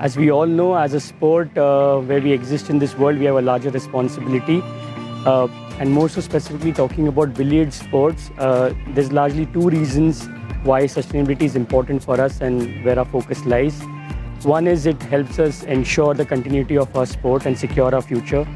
As we all know, as a sport where we exist in this world, we have a larger responsibility. And more so specifically talking about billiard sports, there's largely two reasons why sustainability is important for us and where our focus lies. One is it helps us ensure the continuity of our sport and secure our future.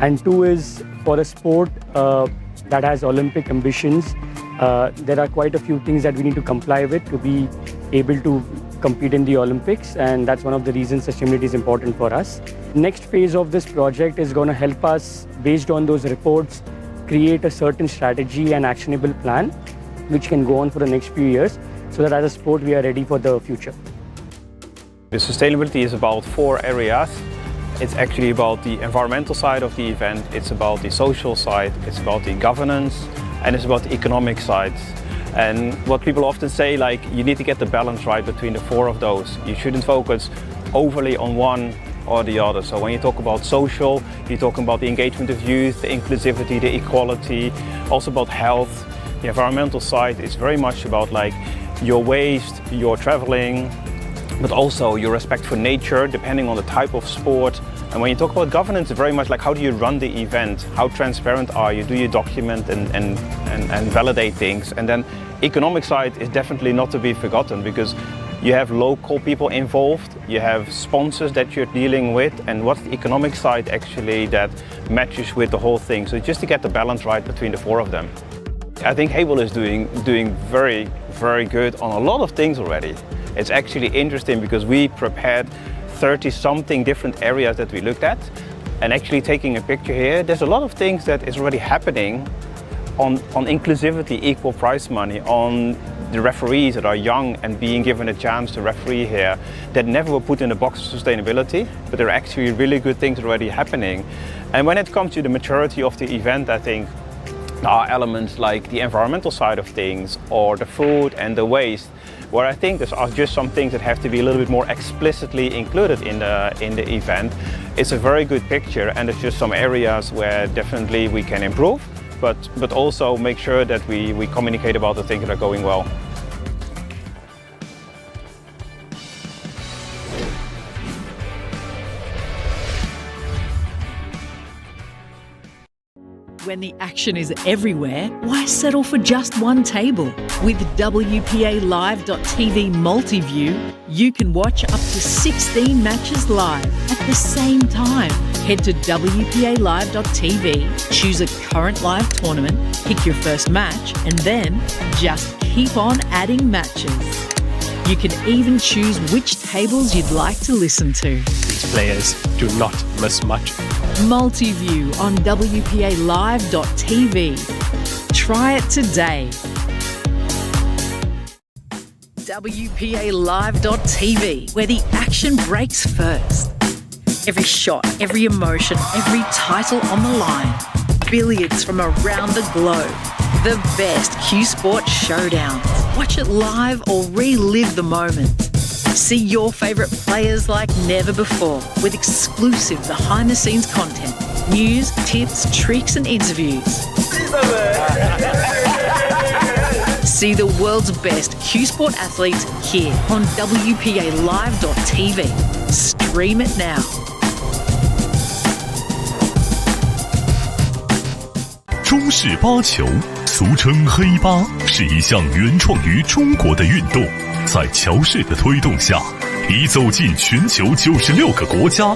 And two is for a sport that has Olympic ambitions, there are quite a few things that we need to comply with to be able to compete in the Olympics, and that's one of the reasons sustainability is important for us. Next phase of this project is going to help us, based on those reports, create a certain strategy and actionable plan which can go on for the next few years so that as a sport we are ready for the future. The sustainability is about 4 areas. It's actually about the environmental side of the event, it's about the social side, it's about the governance, and it's about the economic side. And what people often say, like, you need to get the balance right between the 4 of those. You shouldn't focus overly on one or the other. So when you talk about social, you're talking about the engagement of youth, the inclusivity, the equality, also about health. The environmental side is very much about like your waste, your traveling, but also your respect for nature, depending on the type of sport. And when you talk about governance, it's very much like how do you run the event? How transparent are you? Do you document and validate things? And then economic side is definitely not to be forgotten because you have local people involved, you have sponsors that you're dealing with, and what's the economic side actually that matches with the whole thing? So just to get the balance right between the 4 of them. I think Heyball is doing very, very good on a lot of things already. It's actually interesting because we prepared 30-something different areas that we looked at, and actually taking a picture here, there's a lot of things that is already happening on inclusivity, equal prize money, on the referees that are young and being given a chance to referee here, that never were put in the box of sustainability, but there are actually really good things already happening. And when it comes to the maturity of the event, I think there are elements like the environmental side of things or the food and the waste, where I think there are just some things that have to be a little bit more explicitly included in the event. It's a very good picture, and there's just some areas where definitely we can improve, but also make sure that we communicate about the things that are going well. When the action is everywhere, why settle for just one table? With WPALive.tv Multiview, you can watch up to 16 matches live at the same time. Head to WPALive.tv, choose a current live tournament, pick your first match, and then just keep on adding matches. You can even choose which tables you'd like to listen to. These players do not miss much. Multiview on WPALive.tv. Try it today. WPALive.tv, where the action breaks first. Every shot, every emotion, every title on the line. Billiards from around the globe. The best Q Sport showdowns. Watch it live or relive the moment. See your favourite players like never before with exclusive behind-the-scenes content, news, tips, tricks and interviews. See the world's best Q Sport athletes here on WPALive.tv. Stream it now. 中式八球，俗称黑八，是一项原创于中国的运动。在乔氏的推动下，已走进全球96个国家。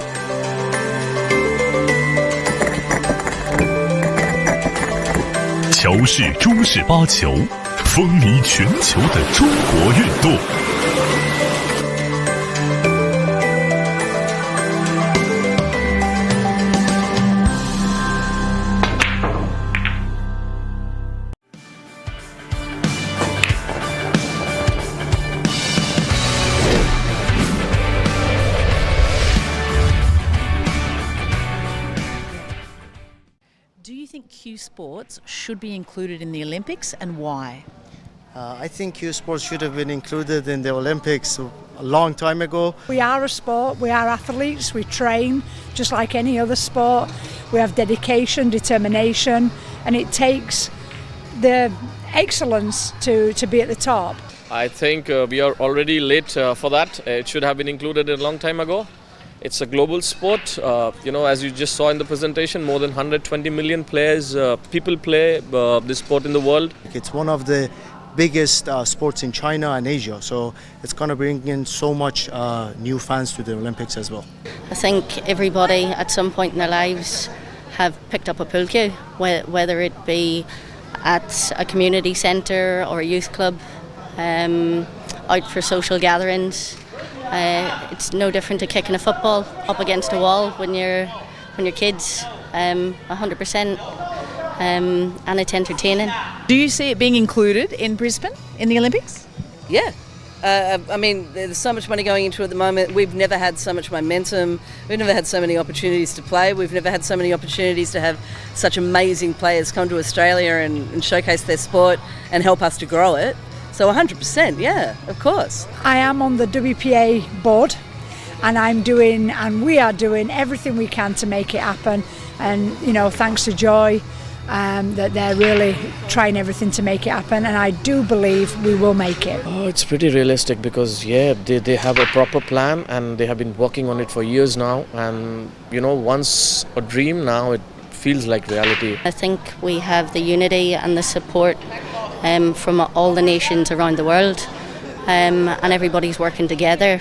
乔氏中式八球，风靡全球的中国运动。Q sports should be included in the Olympics, and why? I think Q sports should have been included in the Olympics a long time ago. We are a sport, we are athletes, we train just like any other sport. We have dedication, determination, and it takes the excellence to be at the top. I think we are already late for that. It should have been included a long time ago. It's a global sport. As you just saw in the presentation, more than 120 million people play this sport in the world. It's one of the biggest sports in China and Asia, so it's going to bring in so much new fans to the Olympics as well. I think everybody at some point in their lives have picked up a pool cue, whether it be at a community centre or a youth club, out for social gatherings. It's no different to kicking a football up against a wall when you're kids, 100%, and it's entertaining. Do you see it being included in Brisbane in the Olympics? Yeah. There's so much money going into it at the moment. We've never had so much momentum. We've never had so many opportunities to play. We've never had so many opportunities to have such amazing players come to Australia and showcase their sport and help us to grow it. So 100%, yeah, of course. I am on the WPA board, and we are doing everything we can to make it happen. And thanks to Joy, that they're really trying everything to make it happen, and I do believe we will make it. Oh, it's pretty realistic because they have a proper plan and they have been working on it for years now, and once a dream, now it feels like reality. I think we have the unity and the support from all the nations around the world, and everybody's working together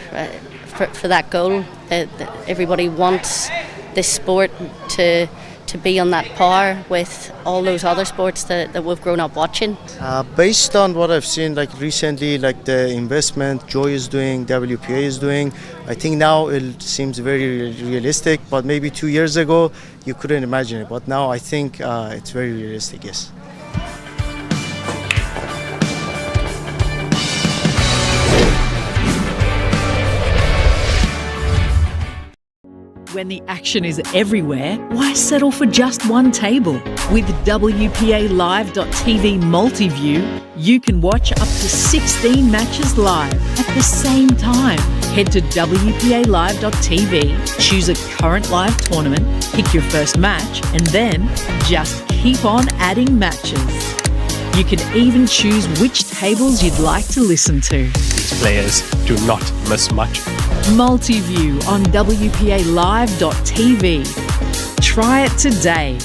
for that goal. Everybody wants this sport to be on that par with all those other sports that we've grown up watching. Based on what I've seen recently, the investment Joy is doing, WPA is doing, I think now it seems very realistic, but maybe 2 years ago you couldn't imagine it, but now I think it's very realistic, yes. When the action is everywhere, why settle for just one table? With WPALive.tv Multiview, you can watch up to 16 matches live at the same time. Head to WPALive.tv, choose a current live tournament, pick your first match, and then just keep on adding matches. You can even choose which tables you'd like to listen to. These players do not miss much. Multiview on WPALive.tv. Try it today.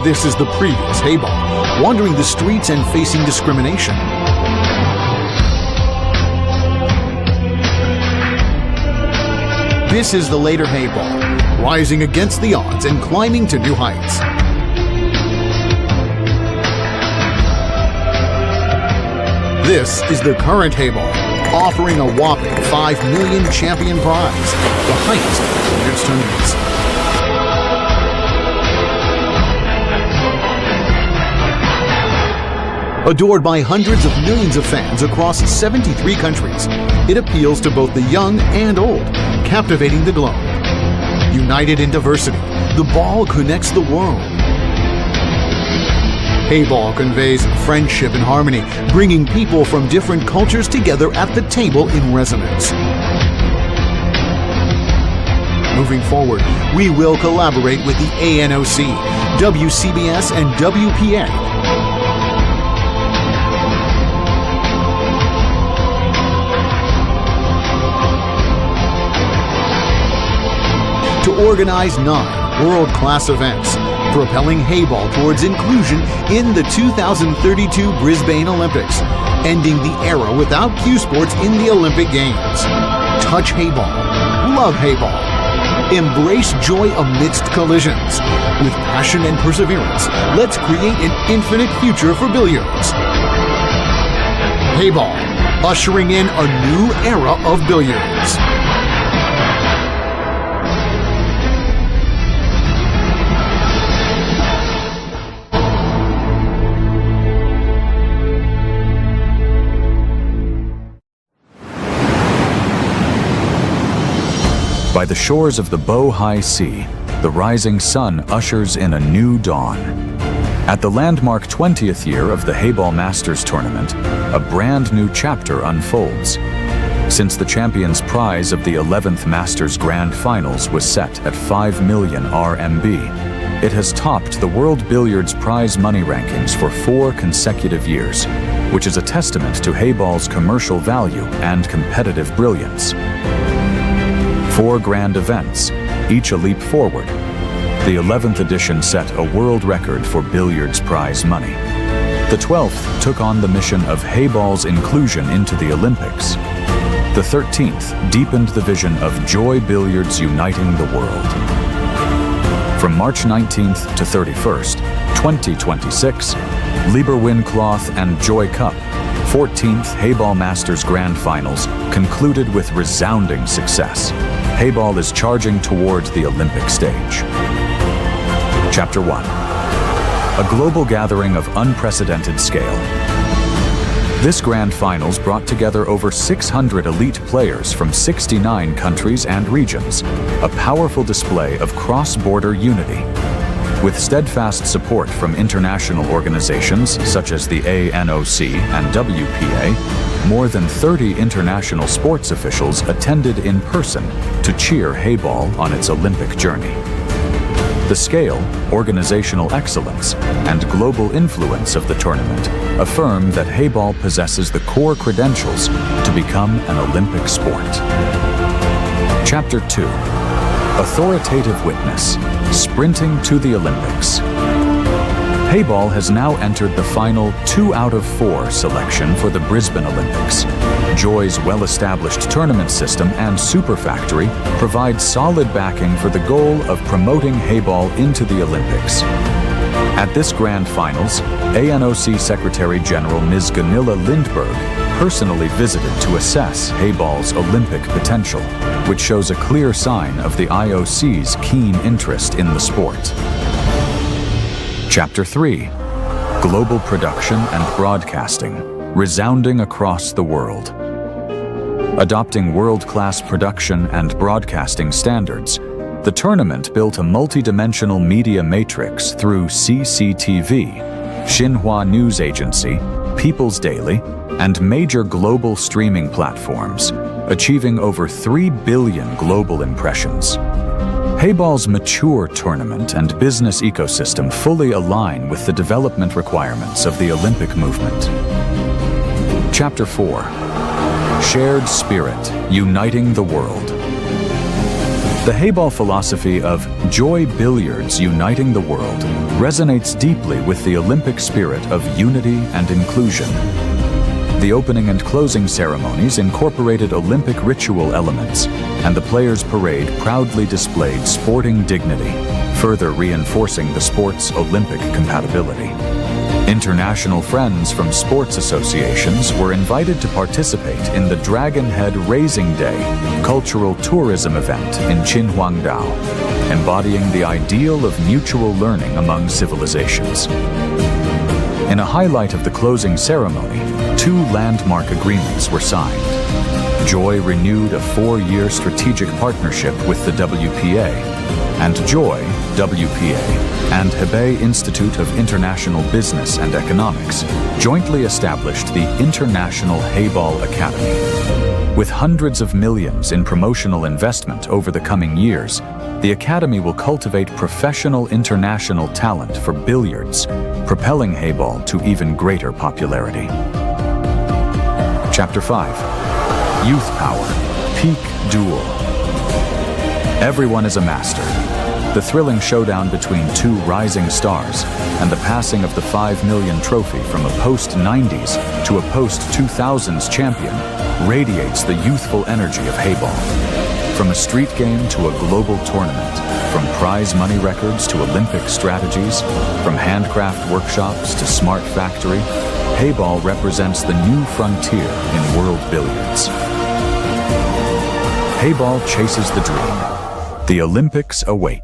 This is the previous Heyball, wandering the streets and facing discrimination. This is the later Heyball, rising against the odds and climbing to new heights. This is the current Heyball, offering a whopping 5 million champion prize, the highest of billiards tournaments. Adored by hundreds of millions of fans across 73 countries, it appeals to both the young and old, captivating the globe. United in diversity, the ball connects the world. Heyball conveys friendship and harmony, bringing people from different cultures together at the table in resonance. Moving forward, we will collaborate with the ANOC, WCBS, and WPA to organize 9 world-class events, propelling Heyball towards inclusion in the 2032 Brisbane Olympics, ending the era without cue sports in the Olympic Games. Touch Heyball. Love Heyball. Embrace joy amidst collisions. With passion and perseverance, let's create an infinite future for billiards. Heyball, ushering in a new era of billiards. By the shores of the Bohai Sea, the rising sun ushers in a new dawn. At the landmark 20th year of the Heyball Masters Tournament, a brand new chapter unfolds. Since the champion's prize of the 11th Masters Grand Finals was set at 5 million RMB, It has topped the World Billiards prize money rankings for 4 consecutive years, which is a testament to Heyball's commercial value and competitive brilliance. 4 grand events, each a leap forward. The 11th edition set a world record for billiards prize money. The 12th took on the mission of Heyball's inclusion into the Olympics. The 13th deepened the vision of Joy Billiards uniting the world. From March 19th to 31st, 2026, Lieberwin Cloth and Joy Cup, 14th Heyball Masters Grand Finals, concluded with resounding success. Heyball is charging toward the Olympic stage. Chapter 1. A global gathering of unprecedented scale. This Grand Finals brought together over 600 elite players from 69 countries and regions, a powerful display of cross-border unity. With steadfast support from international organizations such as the ANOC and WPA, more than 30 international sports officials attended in person to cheer Heyball on its Olympic journey. The scale, organizational excellence, and global influence of the tournament affirm that Heyball possesses the core credentials to become an Olympic sport. Chapter 2. Authoritative Witness, Sprinting to the Olympics. Heyball has now entered the final 2 out of 4 selection for the Brisbane Olympics. Joy's well-established tournament system and super factory provide solid backing for the goal of promoting Heyball into the Olympics. At this Grand Finals, ANOC Secretary General Ms. Gunilla Lindberg personally visited to assess Heyball's Olympic potential, which shows a clear sign of the IOC's keen interest in the sport. Chapter 3. Global Production and Broadcasting, Resounding Across the World. Adopting world-class production and broadcasting standards, the tournament built a multi-dimensional media matrix through CCTV, Xinhua News Agency, People's Daily, and major global streaming platforms, achieving over 3 billion global impressions. Heyball's mature tournament and business ecosystem fully align with the development requirements of the Olympic movement. Chapter 4. Shared Spirit, Uniting the World. The Heyball philosophy of Joy Billiards Uniting the World resonates deeply with the Olympic spirit of unity and inclusion. The opening and closing ceremonies incorporated Olympic ritual elements, and the players' parade proudly displayed sporting dignity, further reinforcing the sport's Olympic compatibility. International friends from sports associations were invited to participate in the Dragon Head Raising Day cultural tourism event in Qinhuangdao, embodying the ideal of mutual learning among civilizations. In a highlight of the closing ceremony, 2 landmark agreements were signed. Joy renewed a 4-year strategic partnership with the WPA, and Joy, WPA, and Hebei Institute of International Business and Economics jointly established the International Heyball Academy. With hundreds of millions in promotional investment over the coming years, the Academy will cultivate professional international talent for billiards, propelling Heyball to even greater popularity. Chapter 5. Youth Power, Peak Duel. Everyone is a master. The thrilling showdown between 2 rising stars and the passing of the 5 million trophy from a post-90s to a post-2000s champion radiates the youthful energy of Heyball. From a street game to a global tournament, from prize money records to Olympic strategies, from handcraft workshops to smart factory, Heyball represents the new frontier in world billiards. Heyball chases the dream. The Olympics await.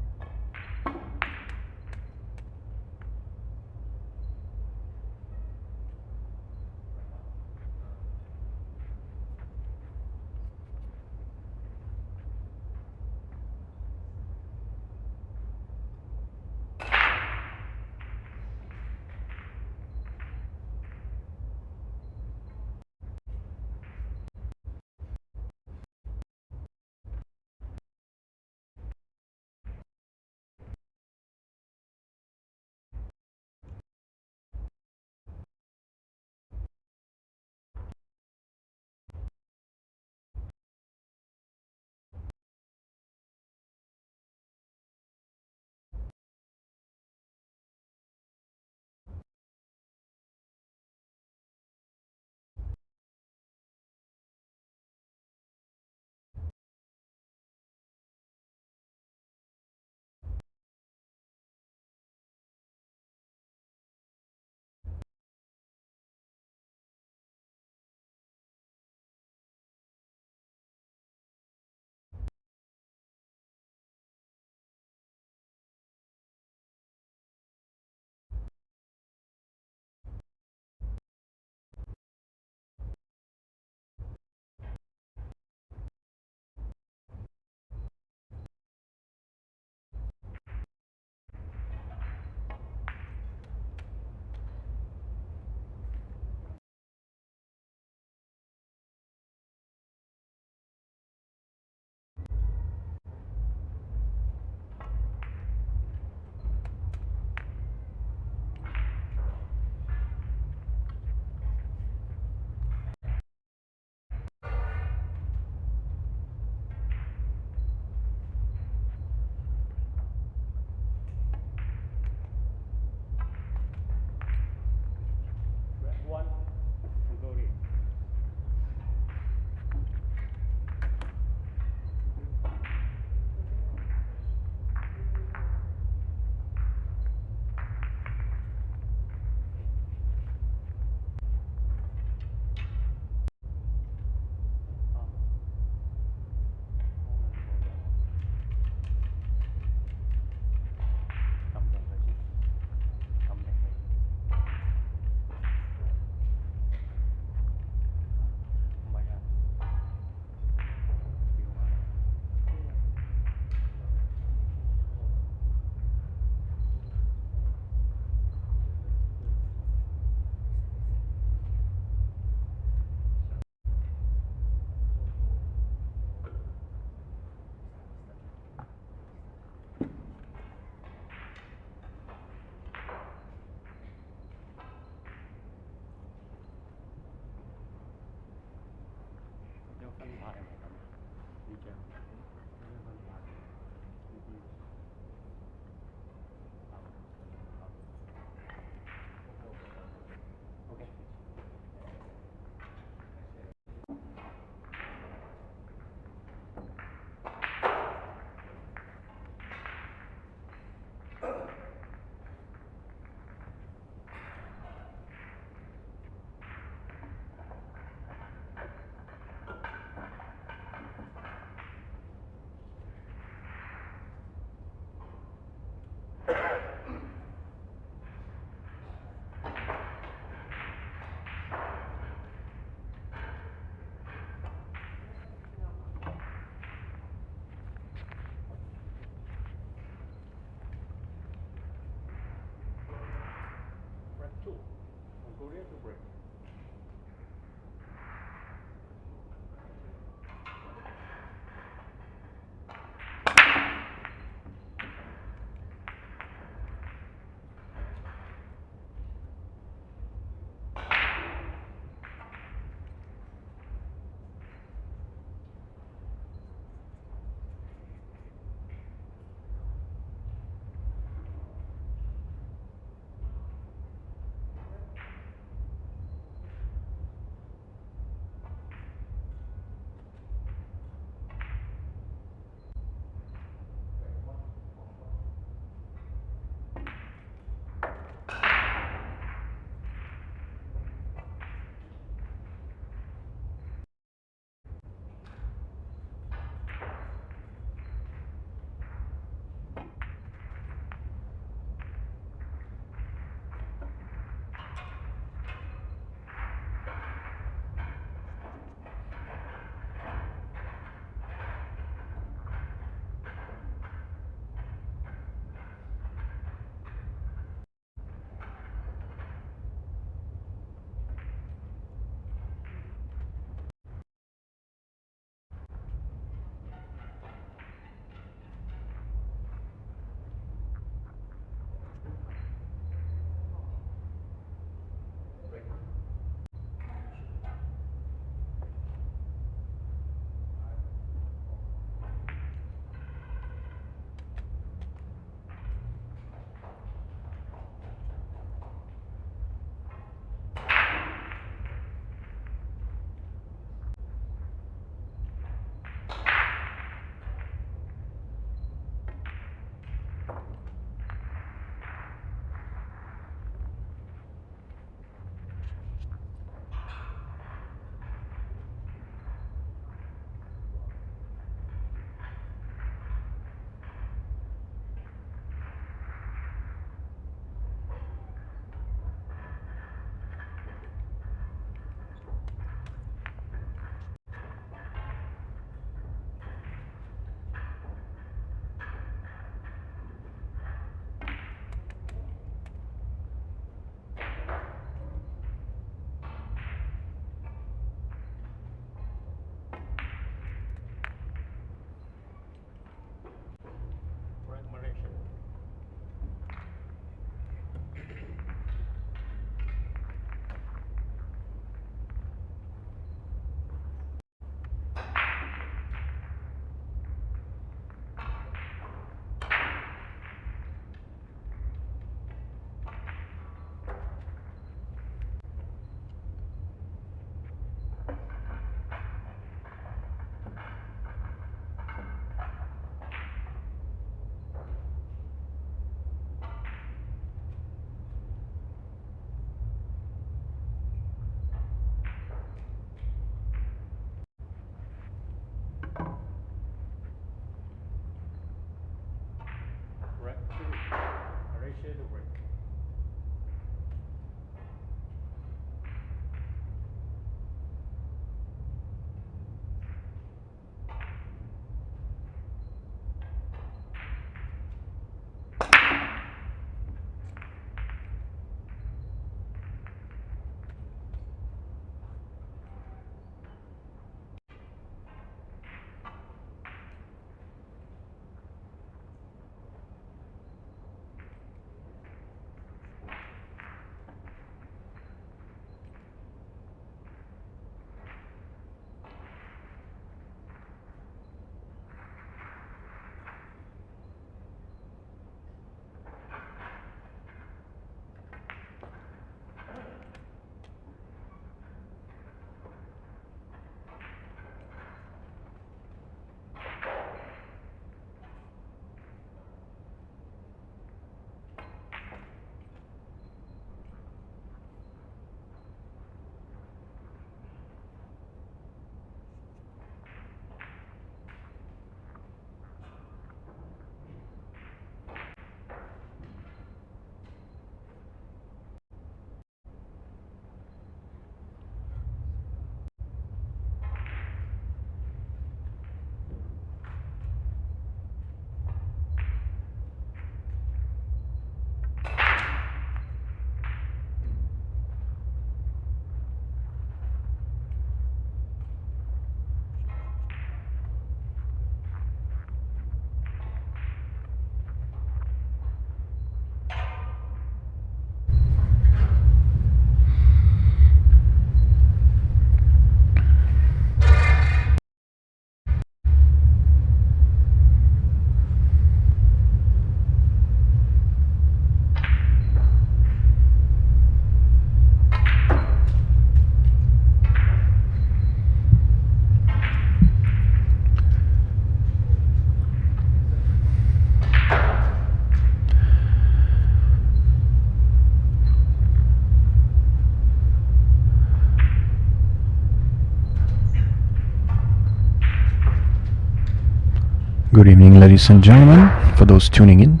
Good evening, ladies and gentlemen. For those tuning in,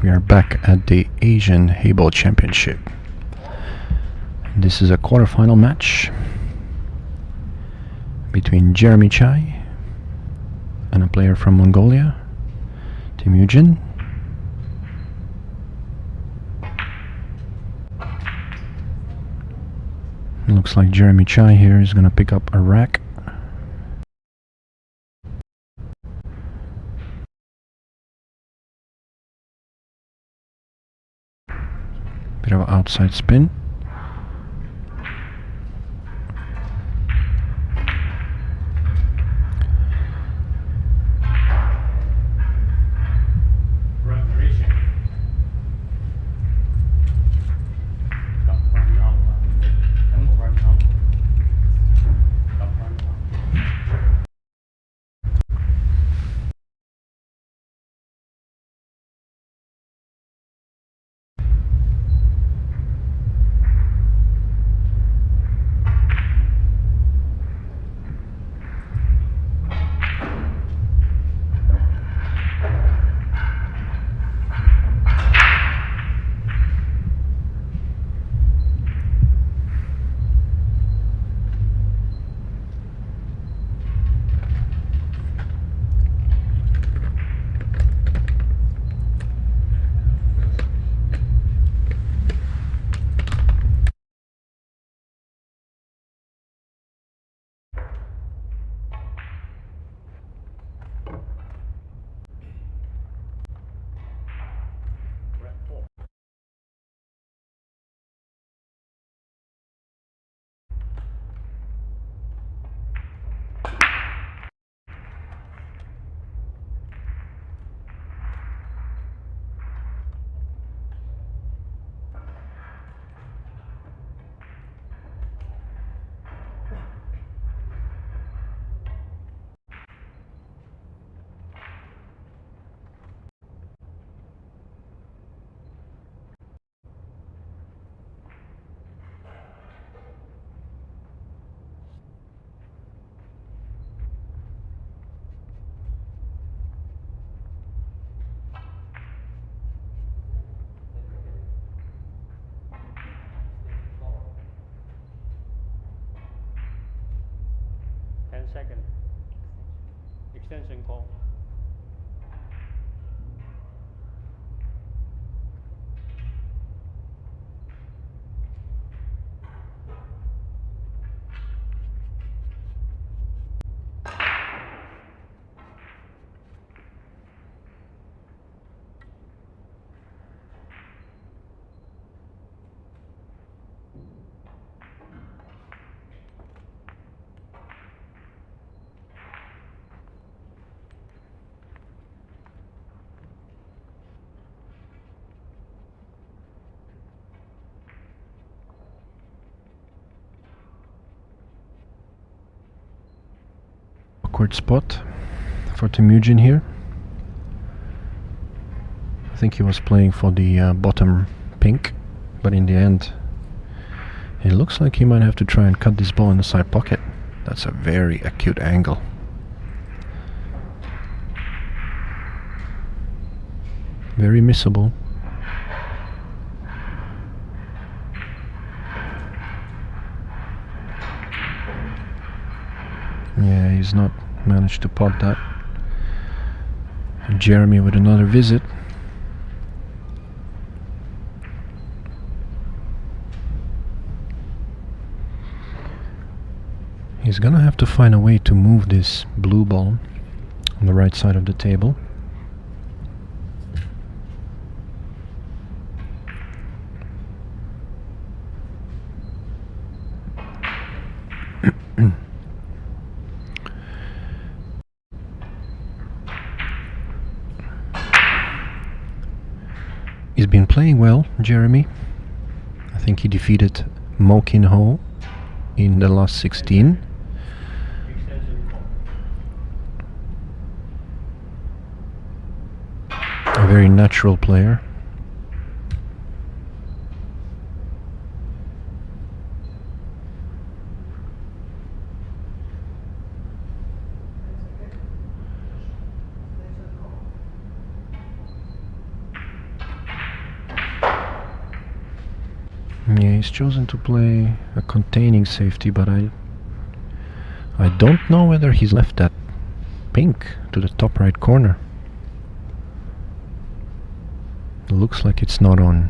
we are back at the Asian Heyball Championship. This is a quarterfinal match between Jeremy Chai and a player from Mongolia, Temuujin. Looks like Jeremy Chai here is going to pick up a rack. Bit of an outside spin. Second extension call. Awkward spot for Temuujin here. I think he was playing for the bottom pink, but in the end it looks like he might have to try and cut this ball in the side pocket. That's a very acute angle. Very missable. Yeah, he's not managed to pot that. And Jeremy with another visit. He's gonna have to find a way to move this blue ball on the right side of the table. He's been playing well, Jeremy. I think he defeated Mo Kin Ho in the last 16. A very natural player. Yeah, he's chosen to play a containing safety, but I don't know whether he's left that pink to the top right corner. It looks like it's not on.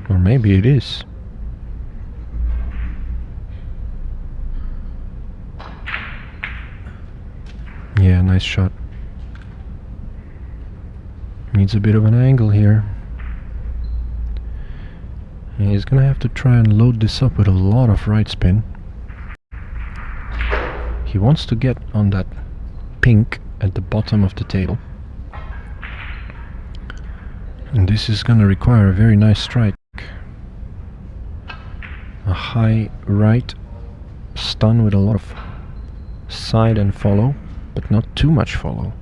Or maybe it is. Yeah, nice shot. Needs a bit of an angle here. And he's gonna have to try and load this up with a lot of right spin. He wants to get on that pink at the bottom of the table. And this is gonna require a very nice strike. A high right stun with a lot of side and follow, but not too much follow.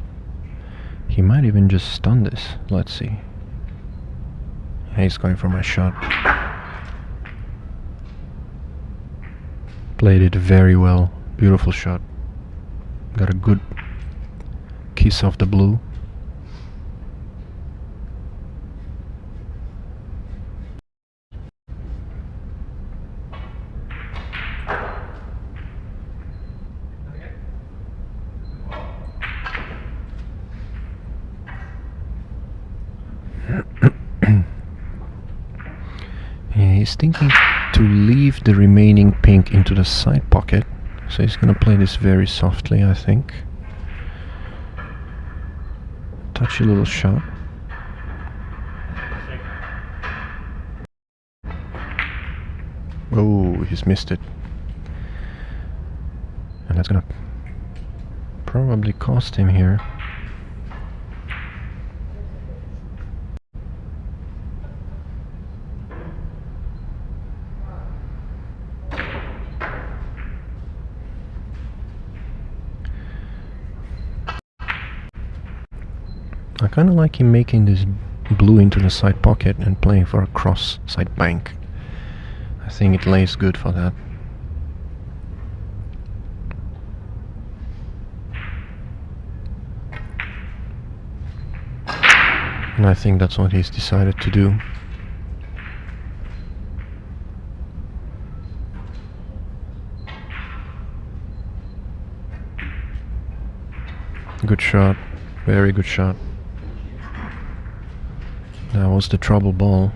He might even just stun this. Let's see. He's going for my shot. Played it very well. Beautiful shot. Got a good kiss off the blue. Yeah, he's thinking to leave the remaining pink into the side pocket, so he's gonna play this very softly, I think. Touchy little shot. Oh, he's missed it. And that's gonna probably cost him here. I kind of like him making this blue into the side pocket and playing for a cross side bank. I think it lays good for that. And I think that's what he's decided to do. Good shot, very good shot. That was the trouble ball.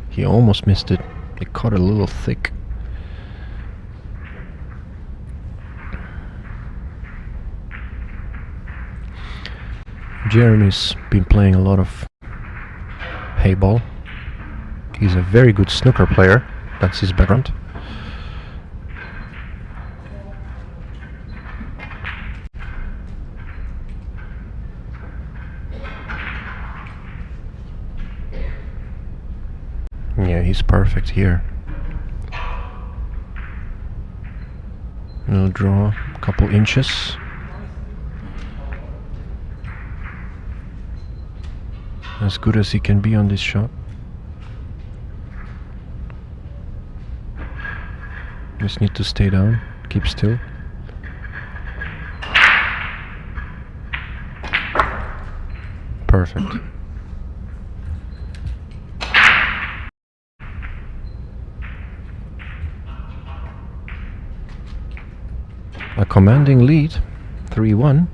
He almost missed it. It caught a little thick. Jeremy's been playing a lot of Heyball. He's a very good snooker player. That's his background. Yeah, he's perfect here. We'll draw a couple inches. As good as he can be on this shot. Just need to stay down, keep still. Perfect. A commanding lead, 3-1.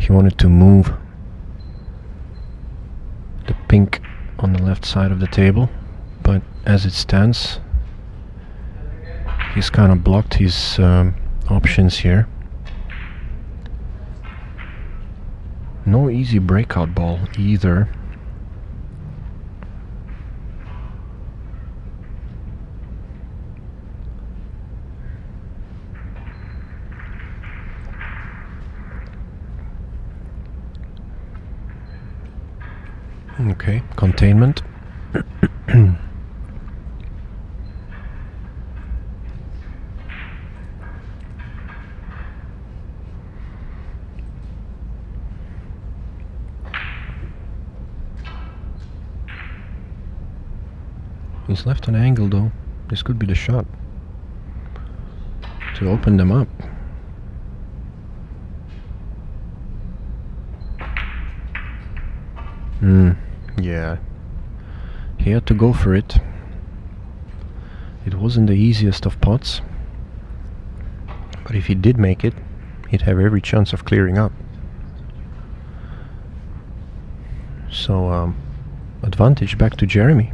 he wanted to move the pink on the left side of the table, but as it stands, he's kind of blocked his options here. No easy breakout ball either. Okay, containment. He's left an angle though. This could be the shot to open them up. Yeah, he had to go for it. It wasn't the easiest of pots, but if he did make it, he'd have every chance of clearing up. So advantage back to Jeremy.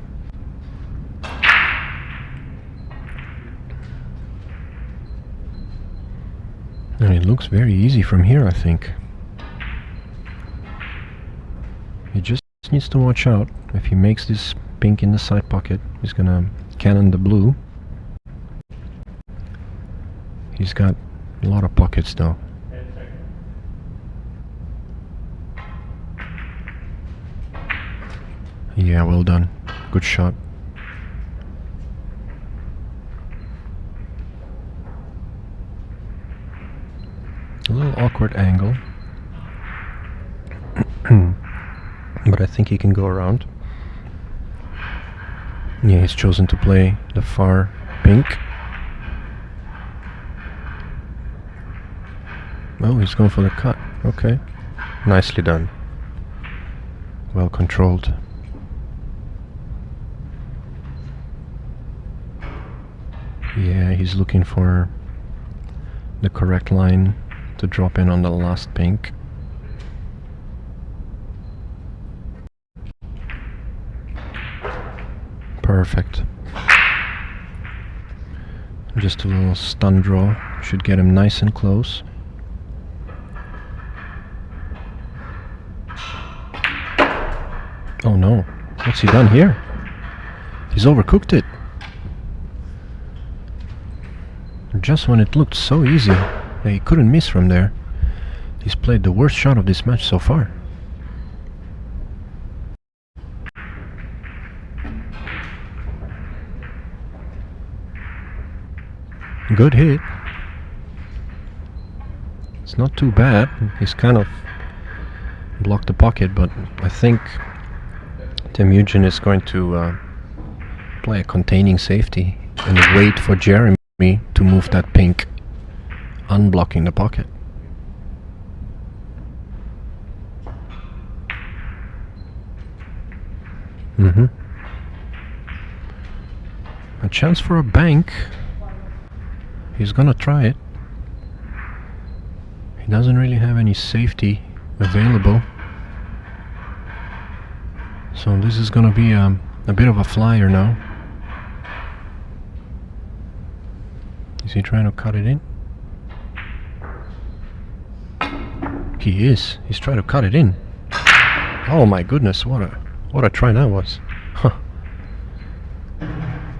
And it looks very easy from here, I think. He just needs to watch out. If he makes this pink in the side pocket, he's gonna cannon the blue. He's got a lot of pockets though. Yeah, well done. Good shot. A little awkward angle. But I think he can go around. Yeah, he's chosen to play the far pink. Oh, he's going for the cut. Okay. Nicely done. Well controlled. Yeah, he's looking for the correct line to drop in on the last pink. Perfect. Just a little stun draw should get him nice and close. Oh no, what's he done here? He's overcooked it. Just when it looked so easy that he couldn't miss from there, he's played the worst shot of this match so far. Good hit. It's not too bad. He's kind of blocked the pocket, but I think Temuujin is going to play a containing safety and wait for Jeremy to move that pink, unblocking the pocket. A chance for a bank. He's gonna try it. He doesn't really have any safety available, so this is gonna be a bit of a flyer now. Is he trying to cut it in? He is. He's trying to cut it in. Oh my goodness, what a try that was. Huh.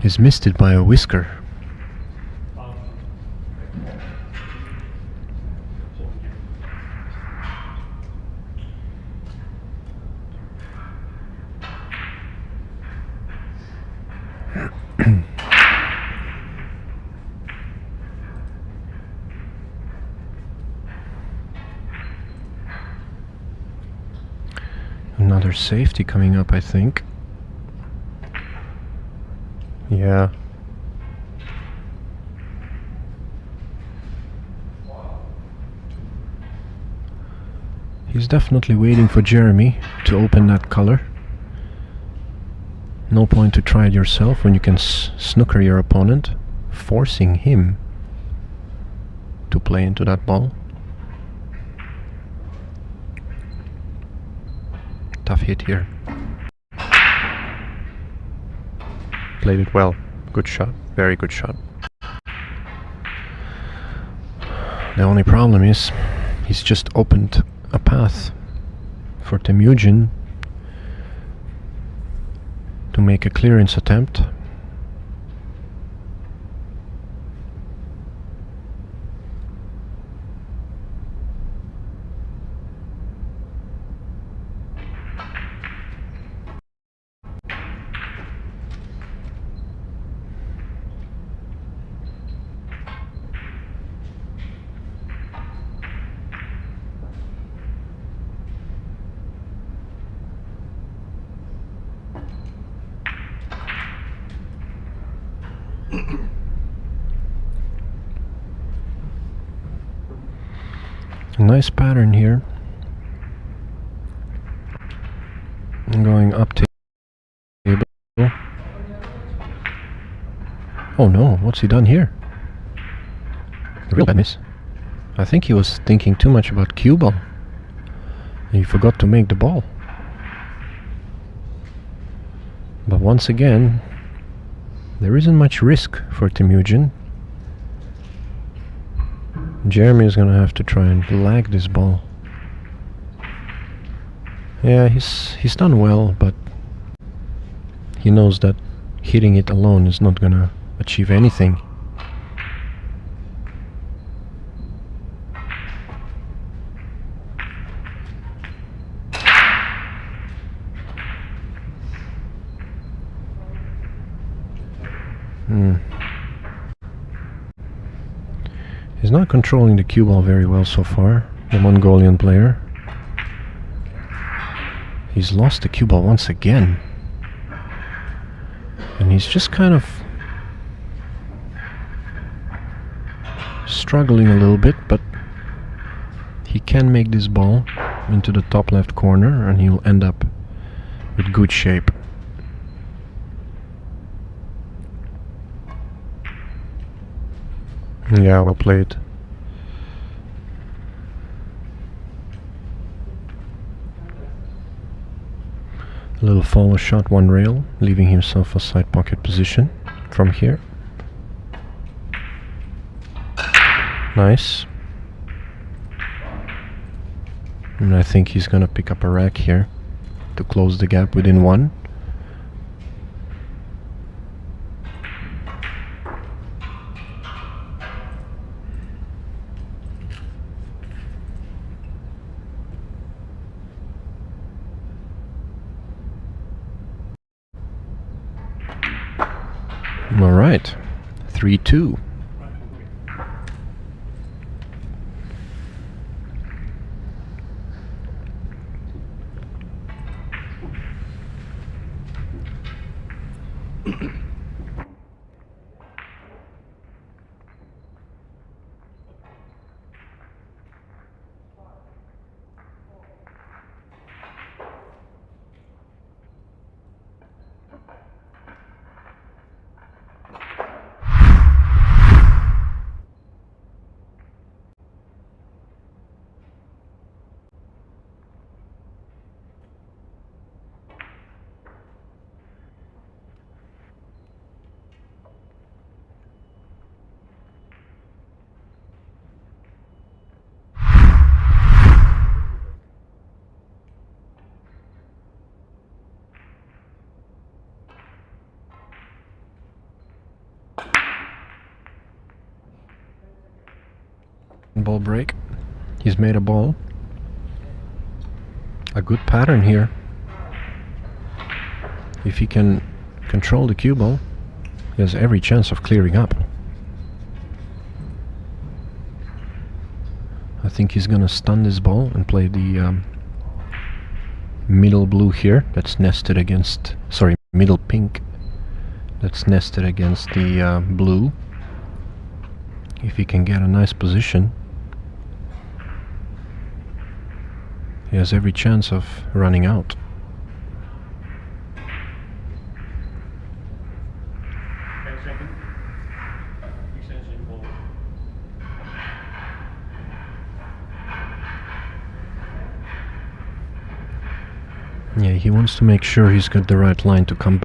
He's missed it by a whisker. Another safety coming up, I think. Yeah. He's definitely waiting for Jeremy to open that color. No point to try it yourself when you can snooker your opponent, forcing him to play into that ball. tough hit here. Played it well. Good shot. Very good shot. The only problem is he's just opened a path for Temuujin to make a clearance attempt. Nice pattern here. I'm going up table. Oh no, what's he done here? A real bad miss. I think he was thinking too much about cue ball. He forgot to make the ball. But once again, there isn't much risk for Temuujin. Jeremy is gonna have to try and lag this ball. Yeah, he's done well, but he knows that hitting it alone is not gonna achieve anything. He's not controlling the cue ball very well so far, the Mongolian player. He's lost the cue ball once again. And he's just kind of struggling a little bit, but he can make this ball into the top left corner and he'll end up with good shape. Yeah, well played. A little follow shot, one rail, leaving himself a side pocket position from here. Nice. And I think he's gonna pick up a rack here to close the gap within one. All right, 3-2. Ball break. He's made a ball. A good pattern here. If he can control the cue ball, he has every chance of clearing up. I think he's gonna stun this ball and play the middle blue here. That's nested against, sorry, middle pink. That's nested against the blue. If he can get a nice position, he has every chance of running out. Yeah, he wants to make sure he's got the right line to come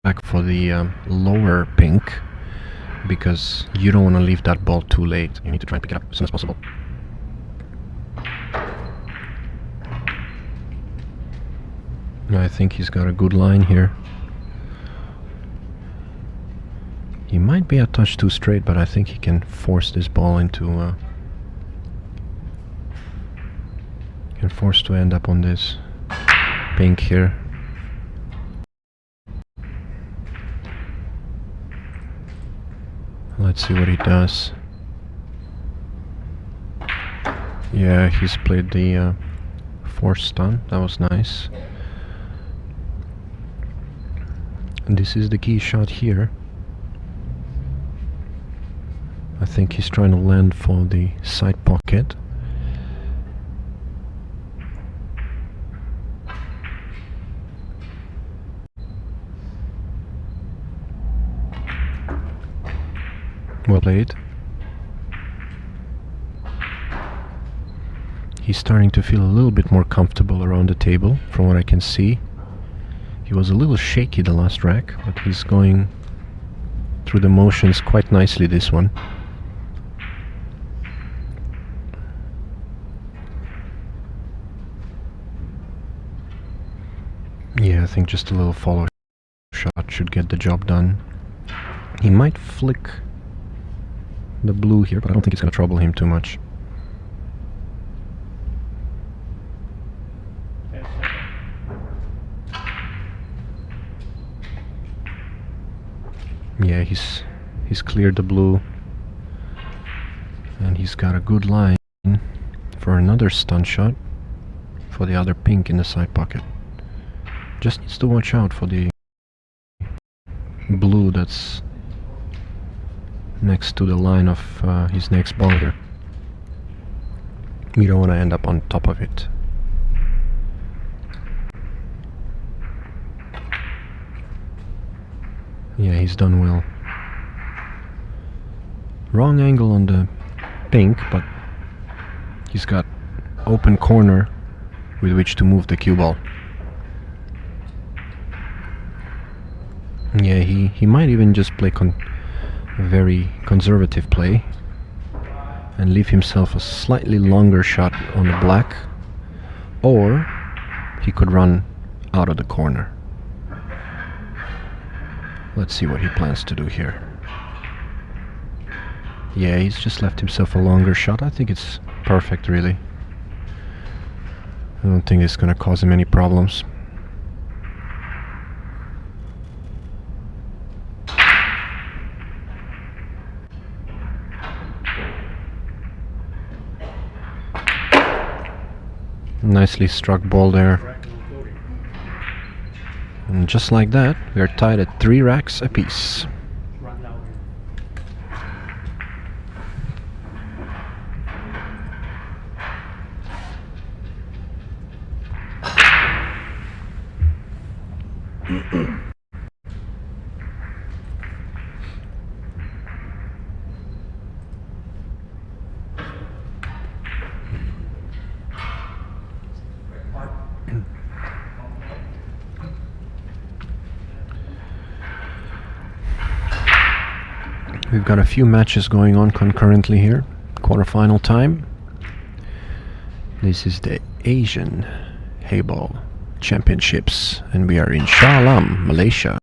back for the lower pink, because you don't want to leave that ball too late. You need to try and pick it up as soon as possible. I think he's got a good line here. He might be a touch too straight, but I think he can force this ball into can force to end up on this pink here. Let's see what he does. Yeah, he's played the force stun. That was nice. And this is the key shot here. I think he's trying to land for the side pocket. Well played. He's starting to feel a little bit more comfortable around the table, from what I can see. He was a little shaky the last rack, but he's going through the motions quite nicely this one. Yeah, I think just a little follow shot should get the job done. He might flick the blue here, but I don't think it's going to trouble him too much. Yeah, he's cleared the blue, and he's got a good line for another stun shot for the other pink in the side pocket. Just needs to watch out for the blue that's next to the line of his next ball here. We don't want to end up on top of it. Yeah, he's done well. Wrong angle on the pink, but he's got open corner with which to move the cue ball. Yeah, he might even just play very conservative play and leave himself a slightly longer shot on the black, or he could run out of the corner. Let's see what he plans to do here. Yeah, he's just left himself a longer shot. I think it's perfect, really. I don't think it's gonna cause him any problems. Nicely struck ball there. And just like that, we are tied at 3 racks apiece. We've got a few matches going on concurrently here. Quarterfinal time. This is the Asian Heyball Championships, and we are in Shah Alam, Malaysia.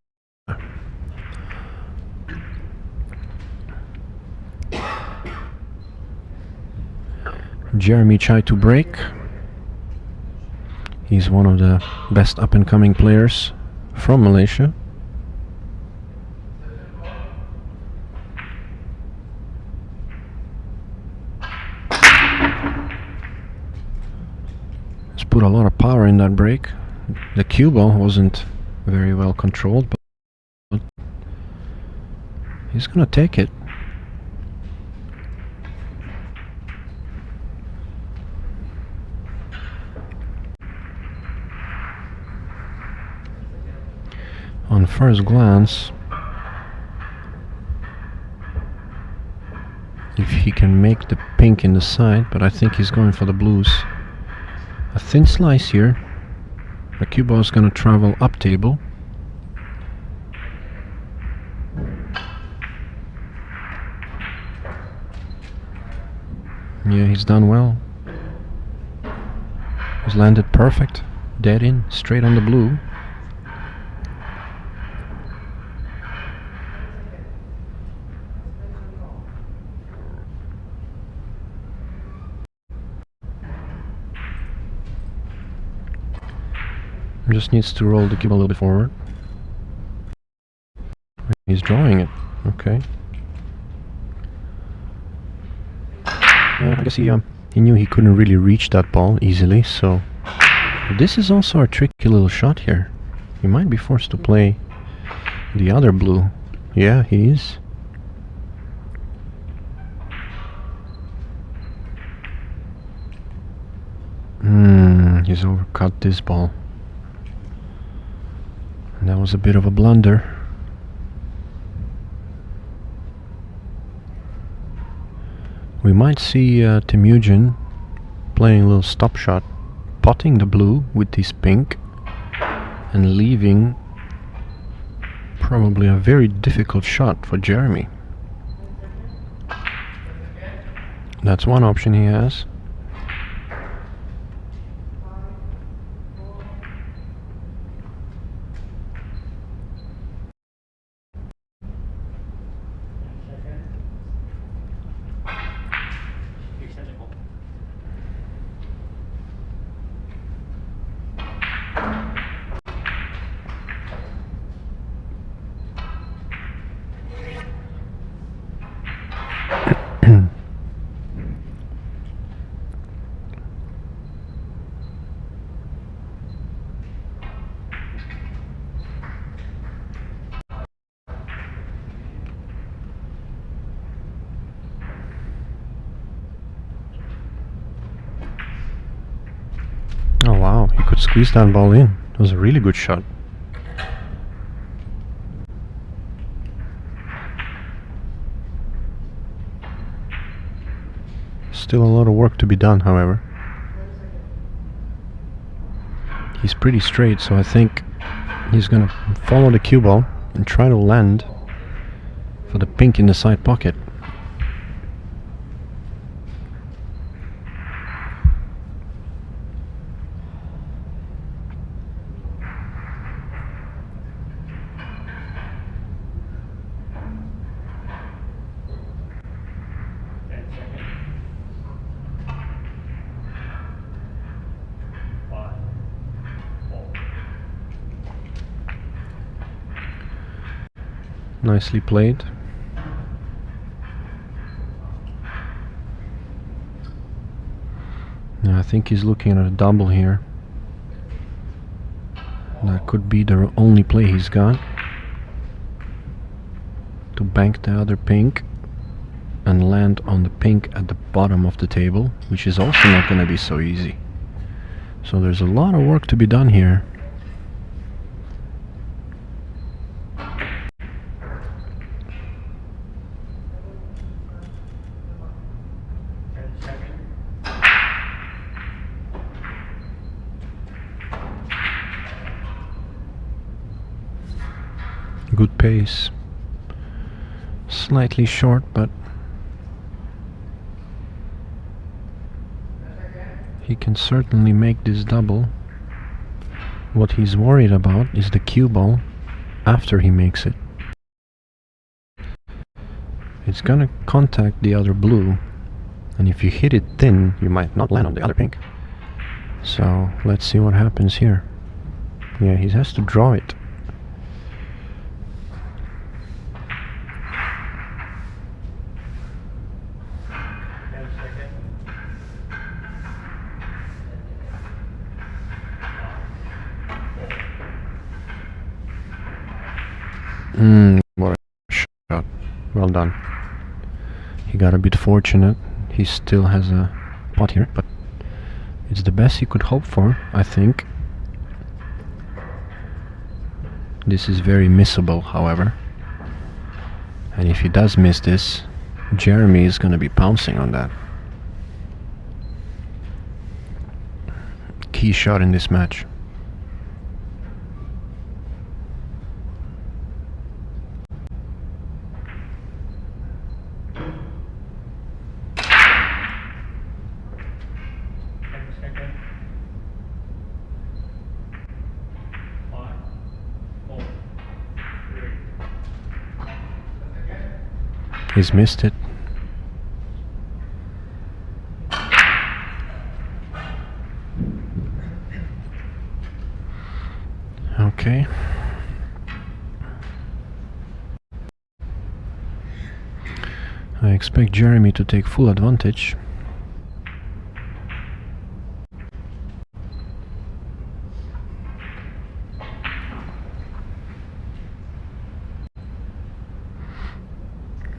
Jeremy Chai to break. He's one of the best up-and-coming players from Malaysia. Put a lot of power in that break. The cue ball wasn't very well controlled, but he's gonna take it. On first glance, if he can make the pink in the side, but I think he's going for the blues. A thin slice here. The cue ball is going to travel up table. Yeah, he's done well. He's landed perfect. Dead in, straight on the blue. Just needs to roll the cube a little bit forward. He's drawing it. Okay. I guess he knew he couldn't really reach that ball easily, so this is also a tricky little shot here. He might be forced to play the other blue. Yeah, he is. He's overcut this ball. And that was a bit of a blunder. We might see Temuujin playing a little stop shot, potting the blue with this pink and leaving probably a very difficult shot for Jeremy. That's one option he has. Oh wow, he could squeeze that ball in. It was a really good shot. Still a lot of work to be done, however. He's pretty straight, so I think he's gonna follow the cue ball and try to land for the pink in the side pocket. Nicely played. Yeah, I think he's looking at a double here. That could be the only play he's got. To bank the other pink and land on the pink at the bottom of the table, which is also not going to be so easy. So there's a lot of work to be done here. Good pace. Slightly short, but he can certainly make this double. What he's worried about is the cue ball after he makes it. It's gonna contact the other blue, and if you hit it thin, you might not land on the other pink. So let's see what happens here. Yeah, he has to draw it. What a shot. Well done. He got a bit fortunate. He still has a pot here, but it's the best he could hope for, I think. This is very missable, however. And if he does miss this, Jeremy is going to be pouncing on that. Key shot in this match. He's missed it. Okay. I expect Jeremy to take full advantage.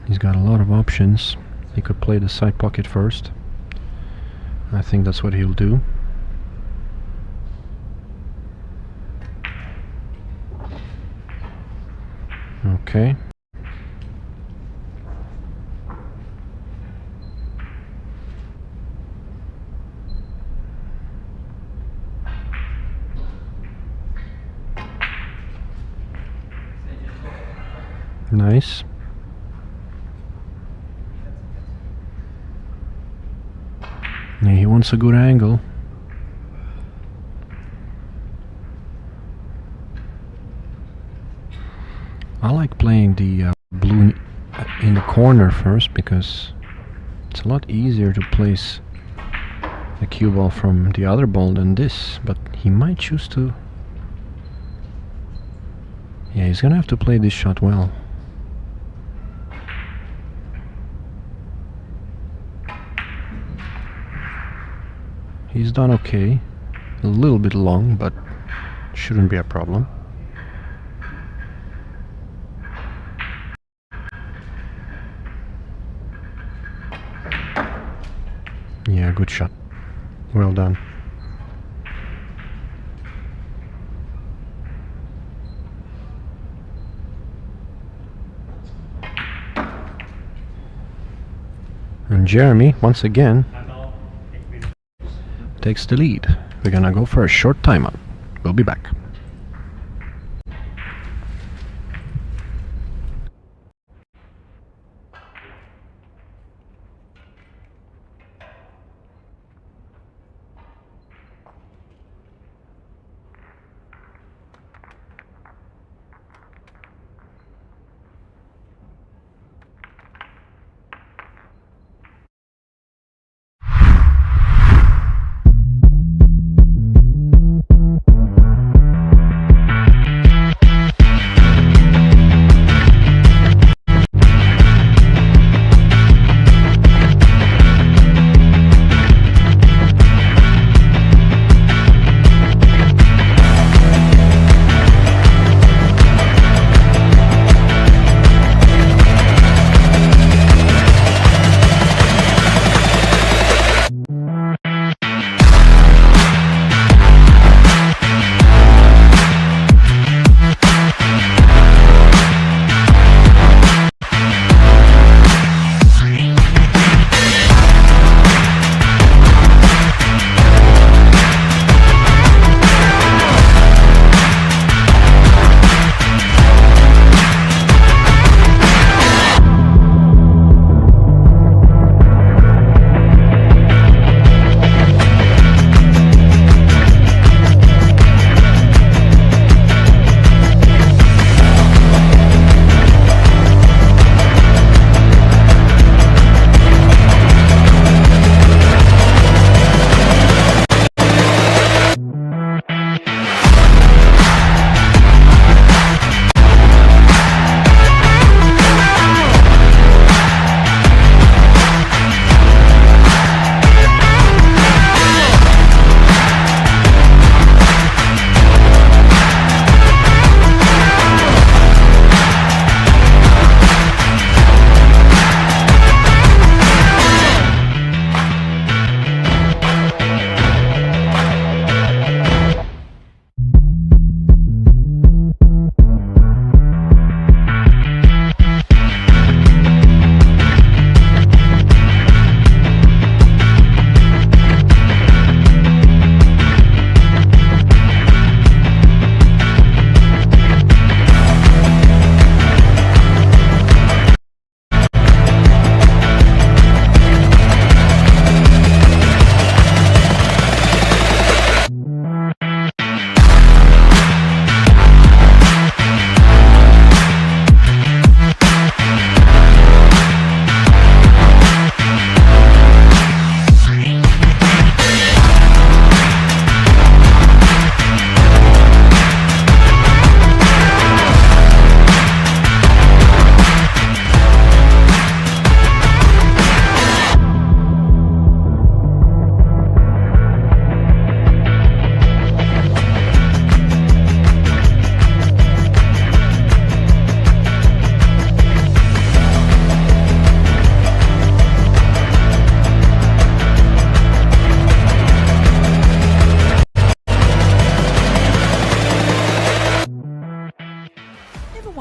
He's got a lot of options. He could play the side pocket first. I think that's what he'll do. Okay. Nice. Yeah, he wants a good angle. I like playing the blue in the corner first because it's a lot easier to place the cue ball from the other ball than this, but he might choose to. Yeah, he's gonna have to play this shot well. He's done okay. A little bit long, but shouldn't be a problem. Yeah, good shot. Well done. And Jeremy, once again, takes the lead. We're gonna go for a short timeout. We'll be back.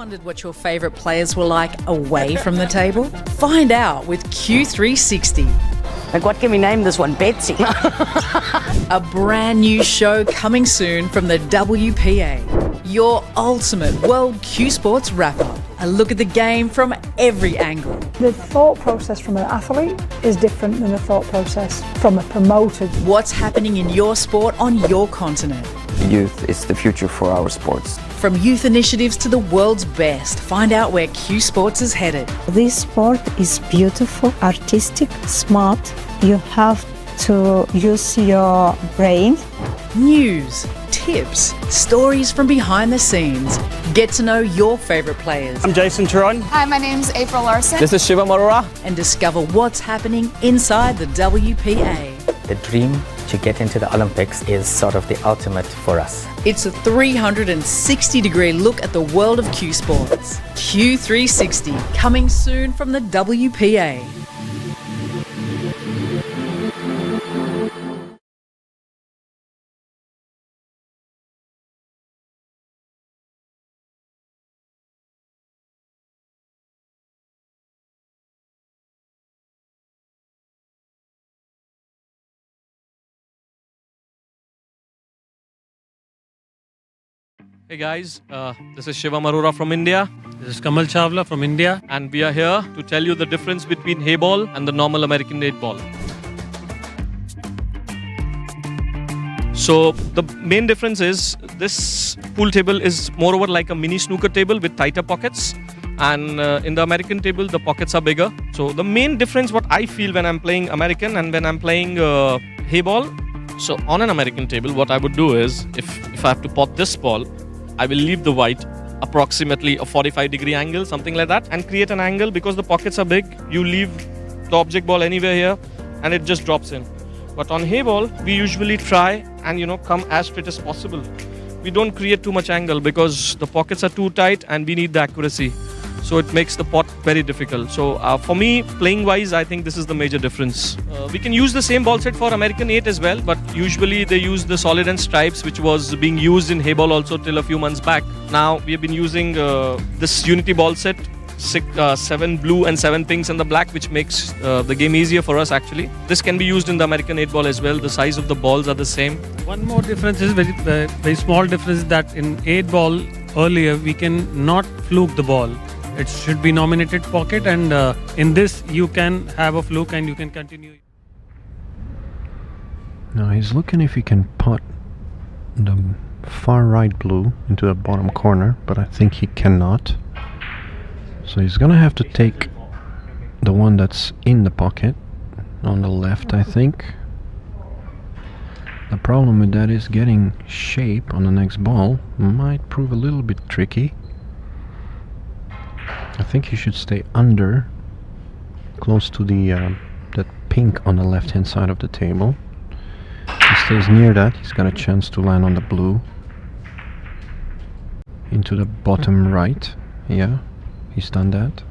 Wondered what your favourite players were like away from the table? Find out with Q360. Like, what can we name this one? Betsy. A brand new show coming soon from the WPA. Your ultimate World Q Sports wrap-up. A look at the game from every angle. The thought process from an athlete is different than the thought process from a promoter. What's happening in your sport on your continent? Youth is the future for our sports. From youth initiatives to the world's best, find out where Q Sports is headed. This sport is beautiful, artistic, smart. You have to use your brain. News, tips, stories from behind the scenes. Get to know your favourite players. I'm Jason Chuan. Hi, my name's April Larson. This is Shiva Marura. And discover what's happening inside the WPA. The dream to get into the Olympics is sort of the ultimate for us. It's a 360-degree look at the world of Q Sports. Q360, coming soon from the WPA. Hey guys, this is Shiva Marura from India. This is Kamal Chawla from India. And we are here to tell you the difference between Heyball and the normal American 8-ball. So the main difference is this pool table is moreover like a mini snooker table with tighter pockets. And in the American table, the pockets are bigger. So the main difference what I feel when I'm playing American and when I'm playing Heyball. So on an American table, what I would do is, if I have to pot this ball, I will leave the white approximately a 45-degree angle, something like that, and create an angle because the pockets are big. You leave the object ball anywhere here and it just drops in. But on Heyball, we usually try and come as straight as possible. We don't create too much angle because the pockets are too tight and we need the accuracy. So it makes the pot very difficult. So for me, playing wise, I think this is the major difference. We can use the same ball set for American 8 as well, but usually they use the solid and stripes, which was being used in Heyball also till a few months back. Now we have been using this Unity ball set, 7 blue and 7 pinks and the black, which makes the game easier for us actually. This can be used in the American 8 ball as well. The size of the balls are the same. One more difference is very small difference that in 8 ball earlier we can not fluke the ball. It should be nominated pocket, and in this you can have a fluke and you can continue. Now he's looking if he can pot the far right blue into the bottom corner, but I think he cannot. So he's gonna have to take the one that's in the pocket on the left, I think. The problem with that is getting shape on the next ball might prove a little bit tricky. I think he should stay under, close to the that pink on the left hand side of the table. If he stays near that, he's got a chance to land on the blue. Into the bottom right. Yeah, he's done that.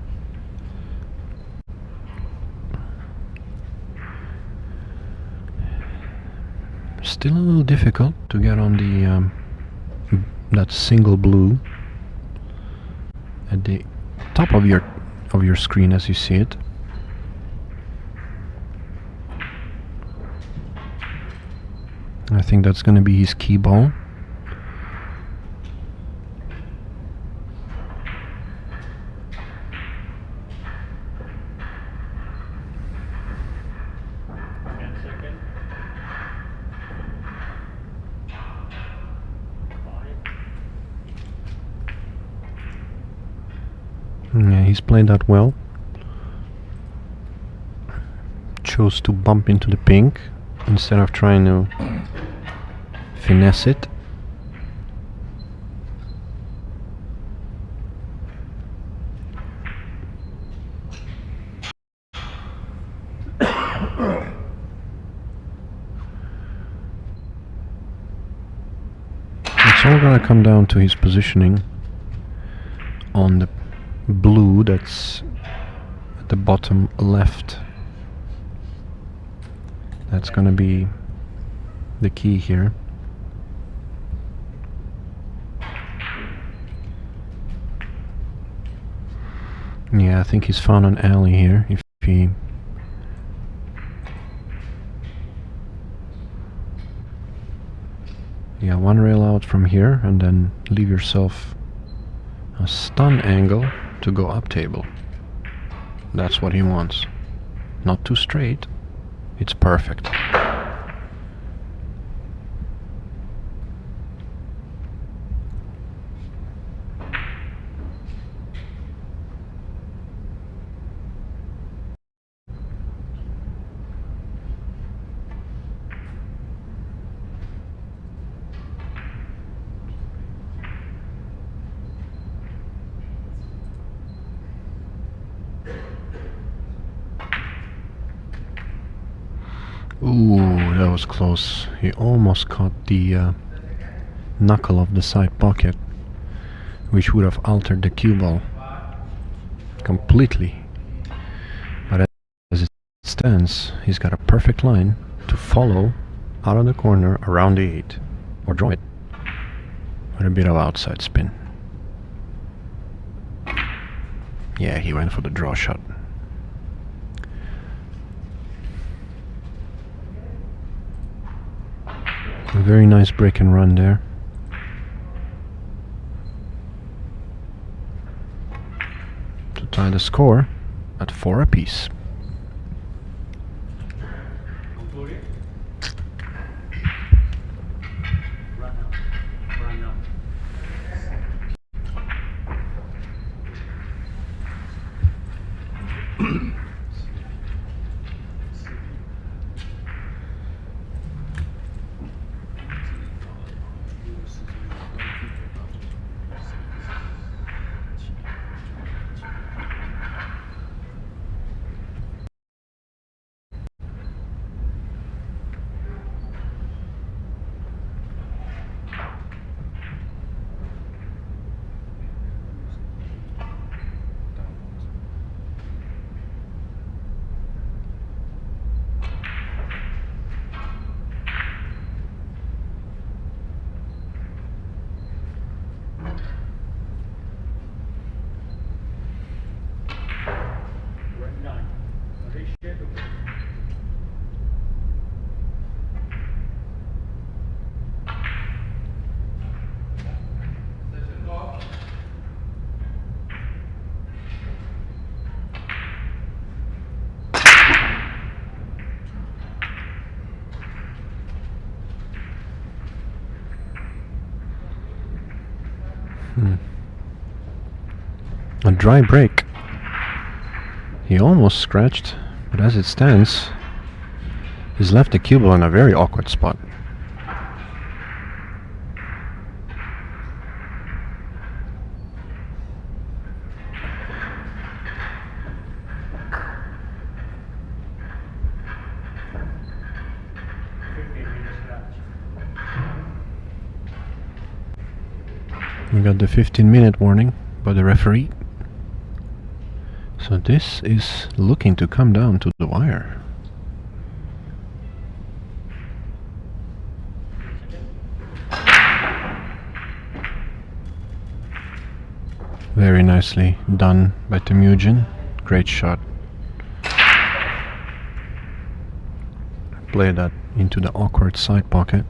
Still a little difficult to get on the that single blue at the top of your screen as you see it. I think that's going to be his key ball. Yeah, he's played that well. Chose to bump into the pink instead of trying to finesse it. It's all gonna come down to his positioning on the blue that's at the bottom left. That's gonna be the key here. Yeah, I think he's found an alley here. If he... Yeah, one rail out from here and then leave yourself a stun angle to go up table. That's what he wants. Not too straight. It's perfect. Ooh, that was close. He almost caught the knuckle of the side pocket, which would have altered the cue ball completely. But as it stands, he's got a perfect line to follow out of the corner around the 8, or draw it with a bit of outside spin. Yeah, he went for the draw shot. A very nice break and run there. To tie the score at 4 apiece. A dry break. He almost scratched, but as it stands, he's left the cue ball in a very awkward spot. We got the 15-minute warning by the referee. So this is looking to come down to the wire. Very nicely done by Temuujin. Great shot. Play that into the awkward side pocket.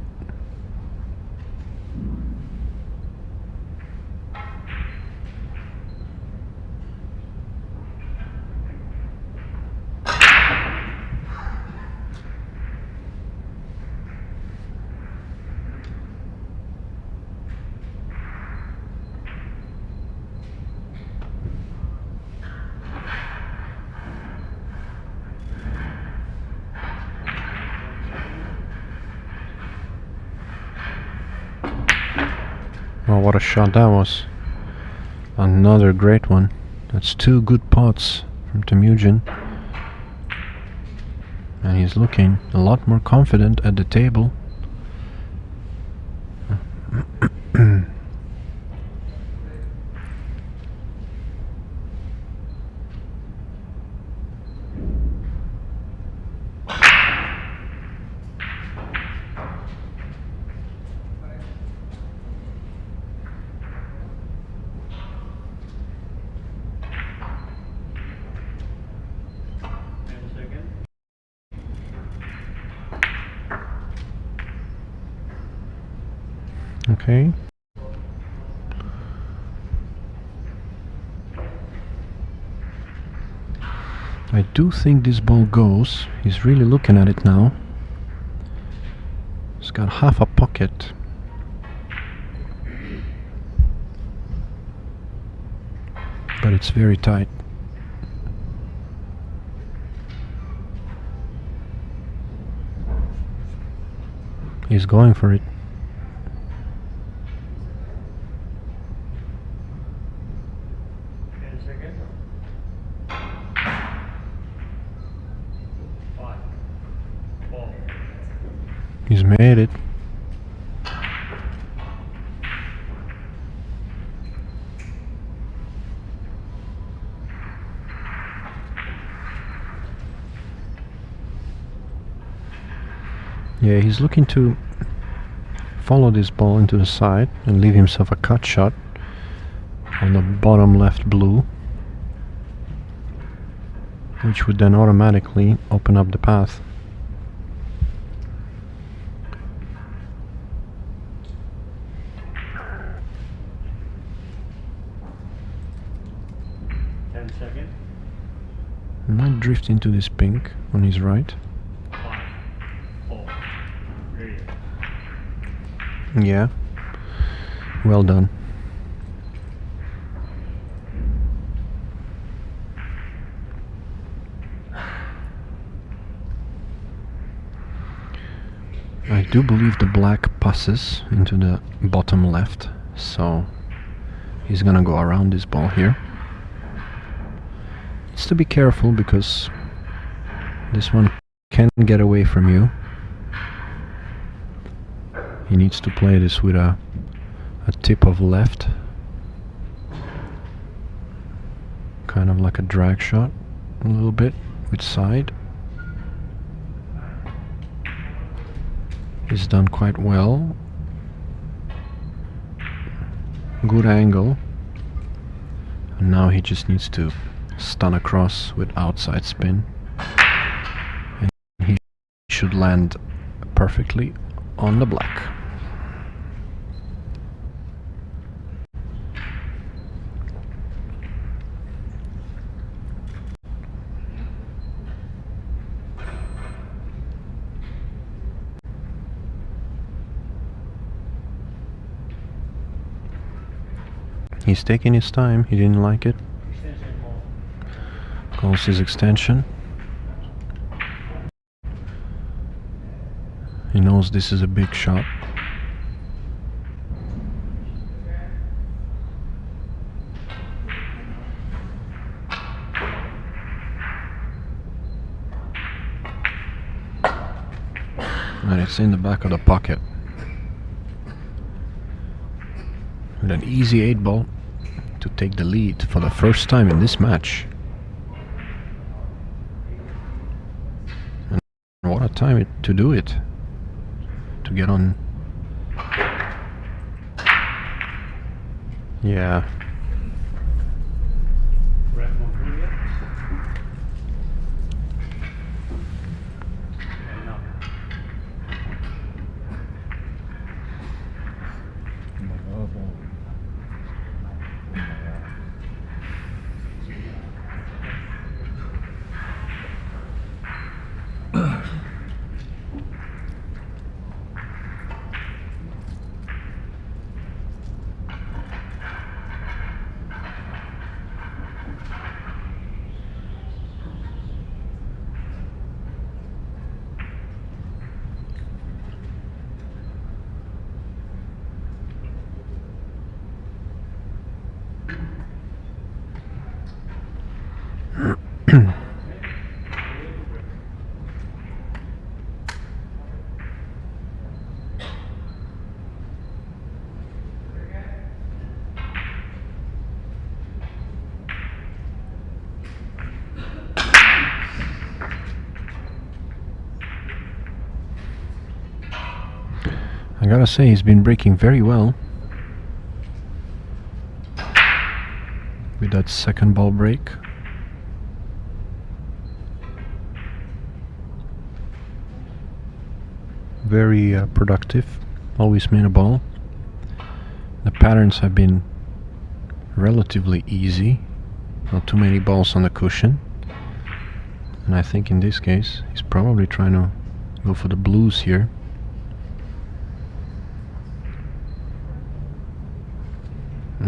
Oh, what a shot that was. Another great one. That's 2 good pots from Temuujin. And he's looking a lot more confident at the table. Okay. I do think this ball goes. He's really looking at it now. He's got half a pocket. But it's very tight. He's going for it. He's made it. Yeah, he's looking to follow this ball into the side and leave himself a cut shot on the bottom left blue, which would then automatically open up the path. Might drift into this pink on his right. Yeah, well done. I do believe the black passes into the bottom left, so he's gonna go around this ball here. It's to be careful because this one can get away from you. He needs to play this with a tip of left, kind of like a drag shot a little bit with side. He's done quite well. Good angle. And now he just needs to stun across with outside spin. And he should land perfectly on the black. He's taking his time, he didn't like it. Calls his extension. He knows this is a big shot. And it's in the back of the pocket. With an easy 8-ball to take the lead for the first time in this match. And what a time to do it. To get on. Yeah. I gotta say, he's been breaking very well with that second ball break. Very productive, always made a ball. The patterns have been relatively easy, not too many balls on the cushion, and I think in this case he's probably trying to go for the blues here.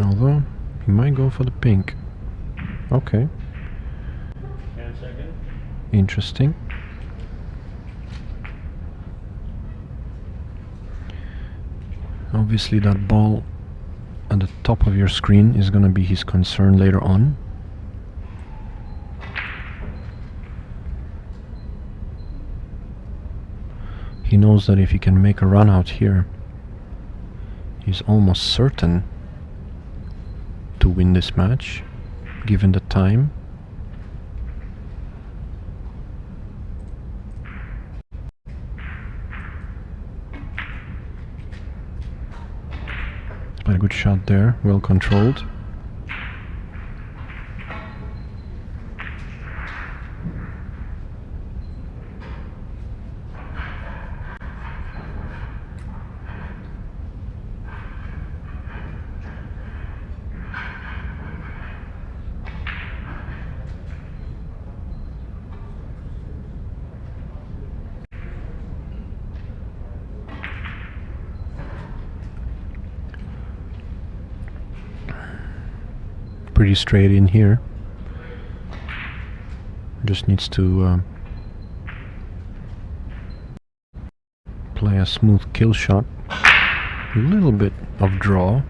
Although he might go for the pink. Okay. Interesting. Obviously that ball at the top of your screen is going to be his concern later on. He knows that if he can make a run out here, he's almost certain to win this match, given the time. But a good shot there, well controlled. Pretty straight in here. Just needs to play a smooth kill shot. A little bit of draw.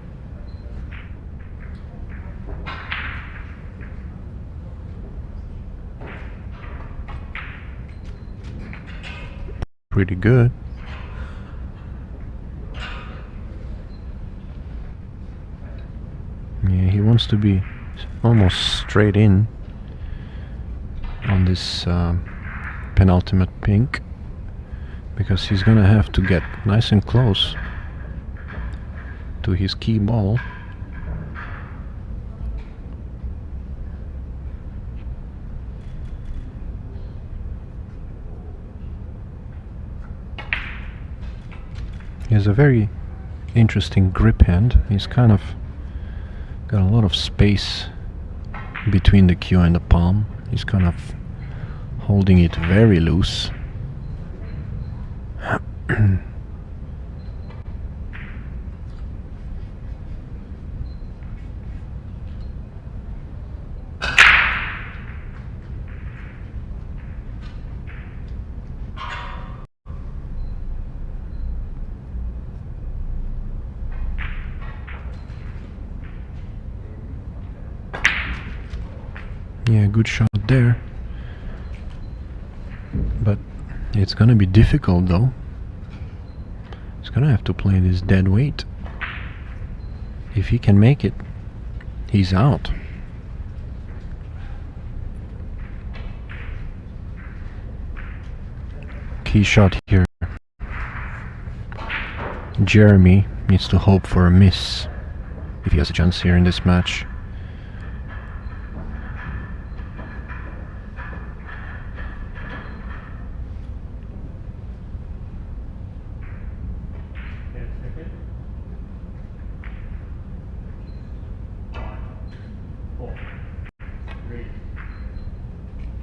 Pretty good. Yeah, he wants to be almost straight in on this penultimate pink, because he's gonna have to get nice and close to his key ball. He has a very interesting grip hand. He's kind of got a lot of space between the cue and the palm. He's kind of holding it very loose. Yeah, good shot there. But it's gonna be difficult though. He's gonna have to play this dead weight. If he can make it, he's out. Key shot here. Jeremy needs to hope for a miss if he has a chance here in this match.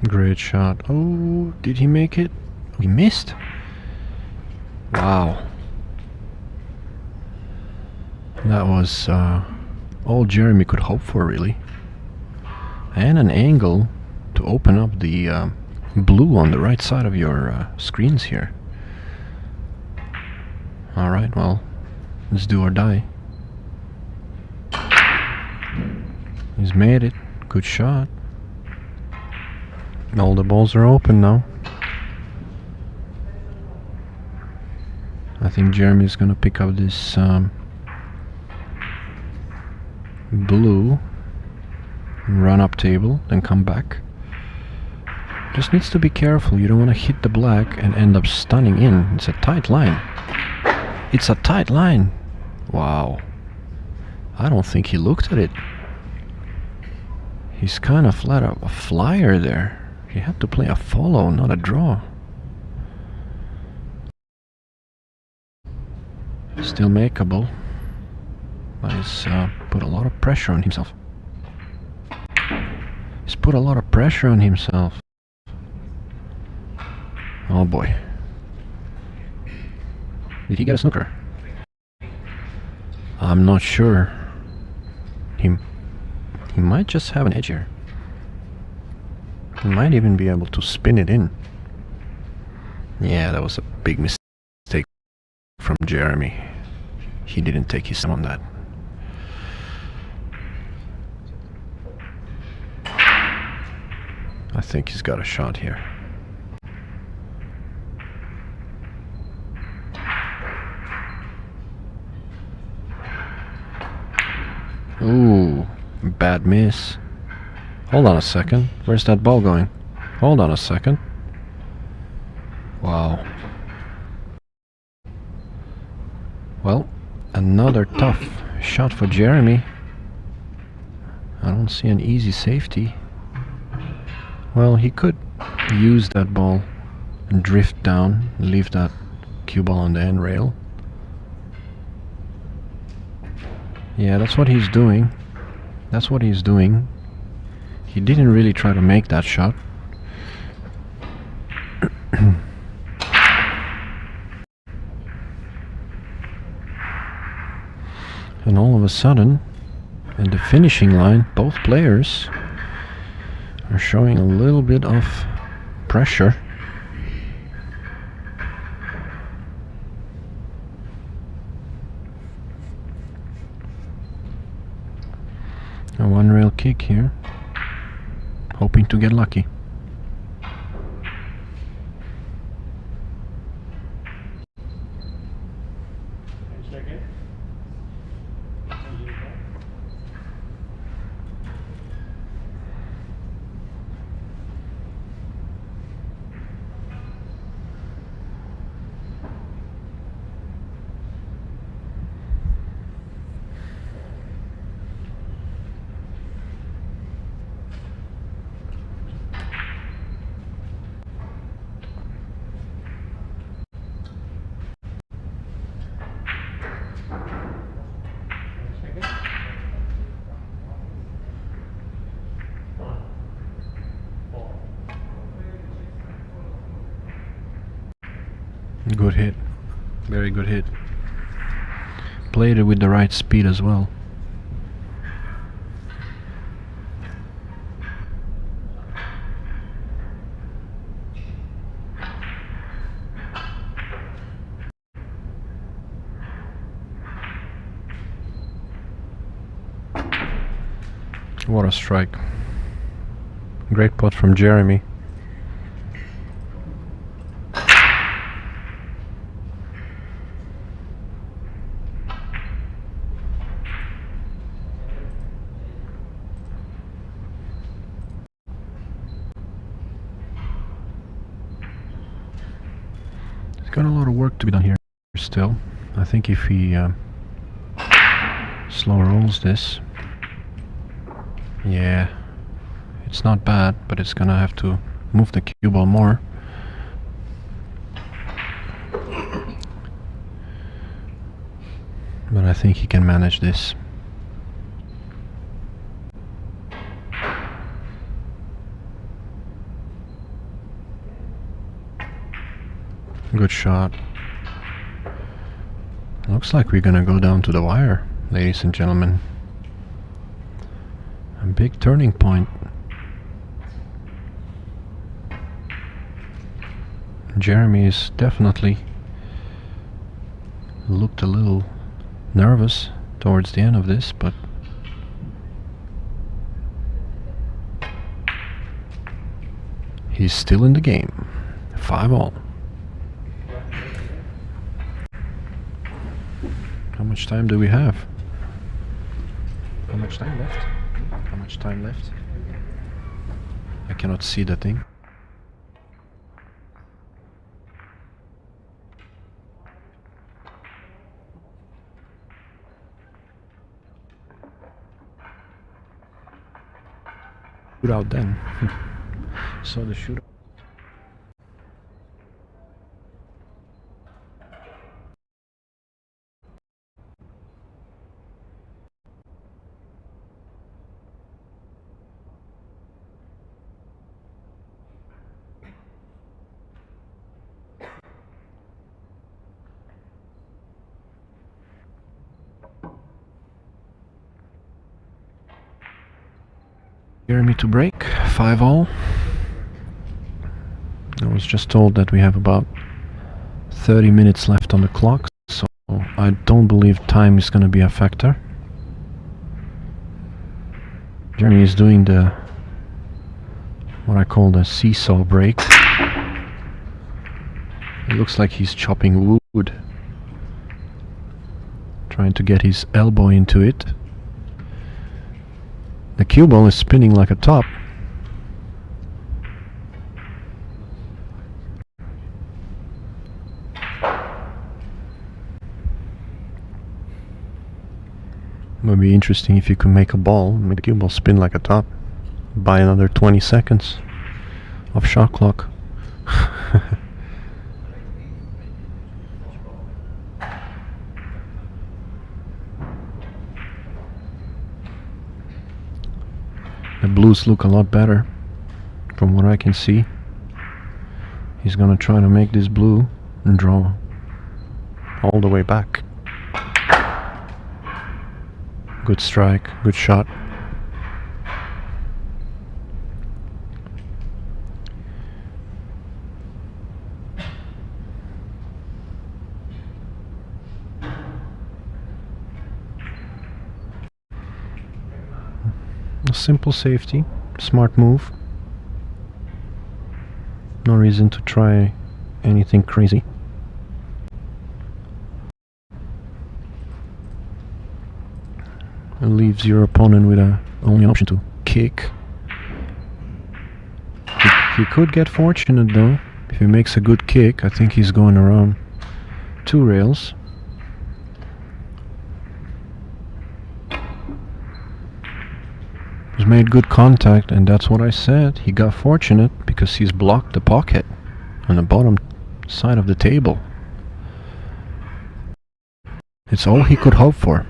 Great shot. Oh, did he make it? He missed? Wow. That was all Jeremy could hope for, really. And an angle to open up the blue on the right side of your screens here. Alright, well, let's do or die. He's made it. Good shot. All the balls are open now. I think Jeremy's gonna pick up this blue and run up table, then come back. Just needs to be careful. You don't want to hit the black and end up stunning in. It's a tight line. It's a tight line. Wow. I don't think he looked at it. He's kind of flat out a flyer there. He had to play a follow, not a draw. Still makeable. But he's put a lot of pressure on himself. He's put a lot of pressure on himself. Oh boy. Did he get a snooker? I'm not sure. He might just have an edge here. He might even be able to spin it in. Yeah, that was a big mistake from Jeremy. He didn't take his time on that. I think he's got a shot here. Ooh, bad miss. Hold on a second. Where's that ball going? Hold on a second. Wow. Well, another tough shot for Jeremy. I don't see an easy safety. Well, he could use that ball and drift down, leave that cue ball on the end rail. Yeah, that's what he's doing. That's what he's doing. He didn't really try to make that shot. And all of a sudden, at the finishing line, both players are showing a little bit of pressure. A one rail kick here, hoping to get lucky. Good hit. Very good hit. Played it with the right speed as well. What a strike. Great putt from Jeremy. Got a lot of work to be done here still. I think if he slow rolls this, yeah, it's not bad, but it's gonna have to move the cue ball more. But I think he can manage this. Good shot. Looks like we're gonna go down to the wire, ladies and gentlemen. A big turning point. Jeremy is definitely looked a little nervous towards the end of this, but he's still in the game. 5-all. How much time do we have? How much time left? How much time left? I cannot see the thing. Shootout then. So the shootout. Jeremy to break, 5-all. I was just told that we have about 30 minutes left on the clock, so I don't believe time is going to be a factor. Jeremy is doing what I call the seesaw break. It looks like he's chopping wood, trying to get his elbow into it. The cue ball is spinning like a top. It would be interesting if you could make a ball, make the cue ball spin like a top, by another 20 seconds of shot clock. The blues look a lot better from what I can see. He's gonna try to make this blue and draw all the way back. Good strike, good shot. A simple safety, smart move. No reason to try anything crazy. It leaves your opponent with only option to kick. He could get fortunate though. If he makes a good kick, I think he's going around 2 rails. He's made good contact, and that's what I said. He got fortunate because he's blocked the pocket on the bottom side of the table. It's all he could hope for.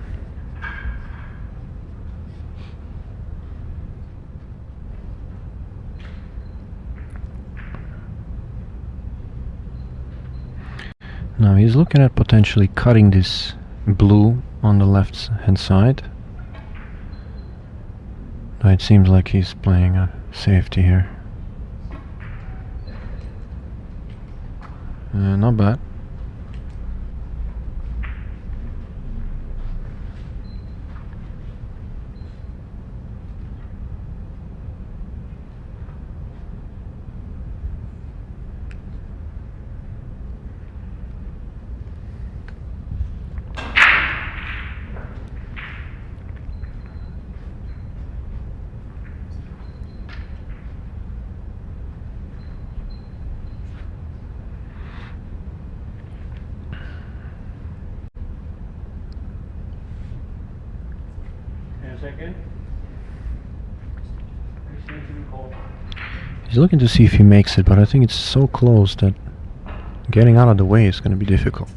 Now he's looking at potentially cutting this blue on the left hand side. It seems like he's playing a safety here. Not bad. He's looking to see if he makes it, but I think it's so close that getting out of the way is going to be difficult.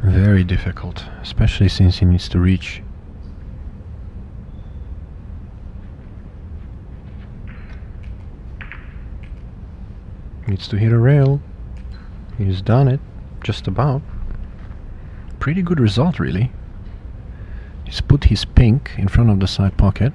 Very difficult, especially since he needs to reach. Needs to hit a rail. He's done it, just about. Pretty good result, really. He's put his pink in front of the side pocket.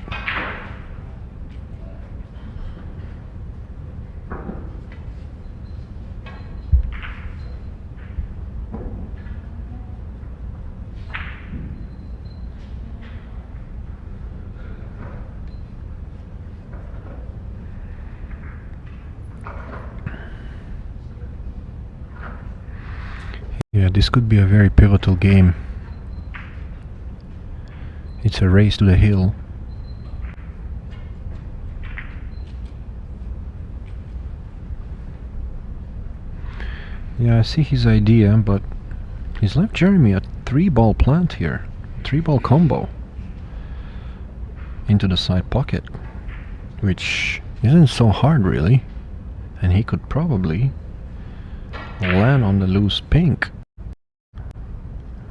Yeah, this could be a very pivotal game. It's a race to the hill. Yeah, I see his idea, but he's left Jeremy a 3-ball plant here. 3-ball combo into the side pocket, which isn't so hard really, and he could probably land on the loose pink.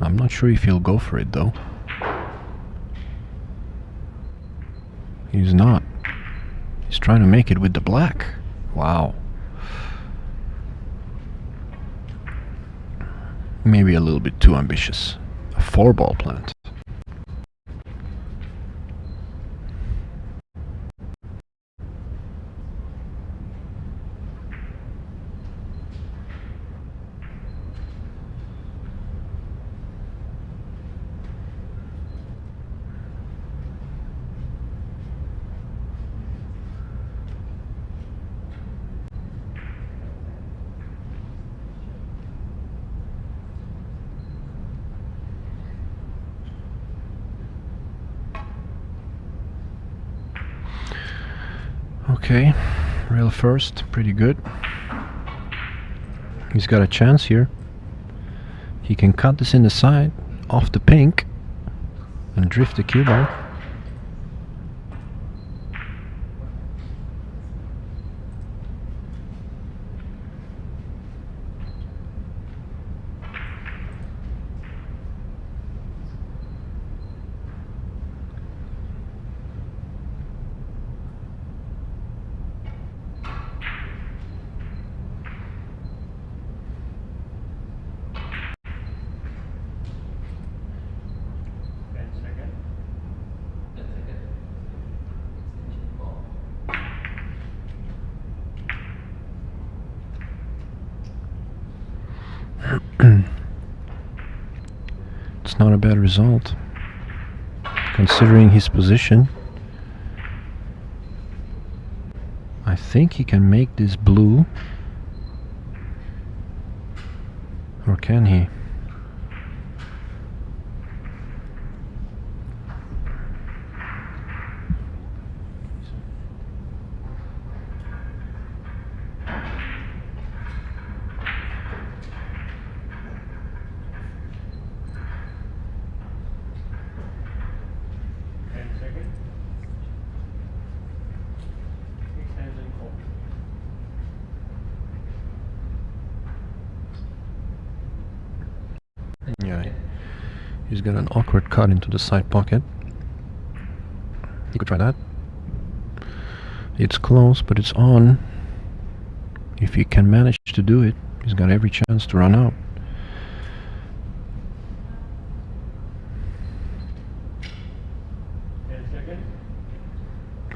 I'm not sure if he'll go for it though. He's not. He's trying to make it with the black. Wow. Maybe a little bit too ambitious. A 4-ball plant. Okay, rail first, pretty good. He's got a chance here. He can cut this in the side, off the pink, and drift the cue ball. It's not a bad result, considering his position. I think he can make this blue. Or can he? Yeah, he's got an awkward cut into the side pocket. You could try that. It's close, but it's on. If he can manage to do it, he's got every chance to run out.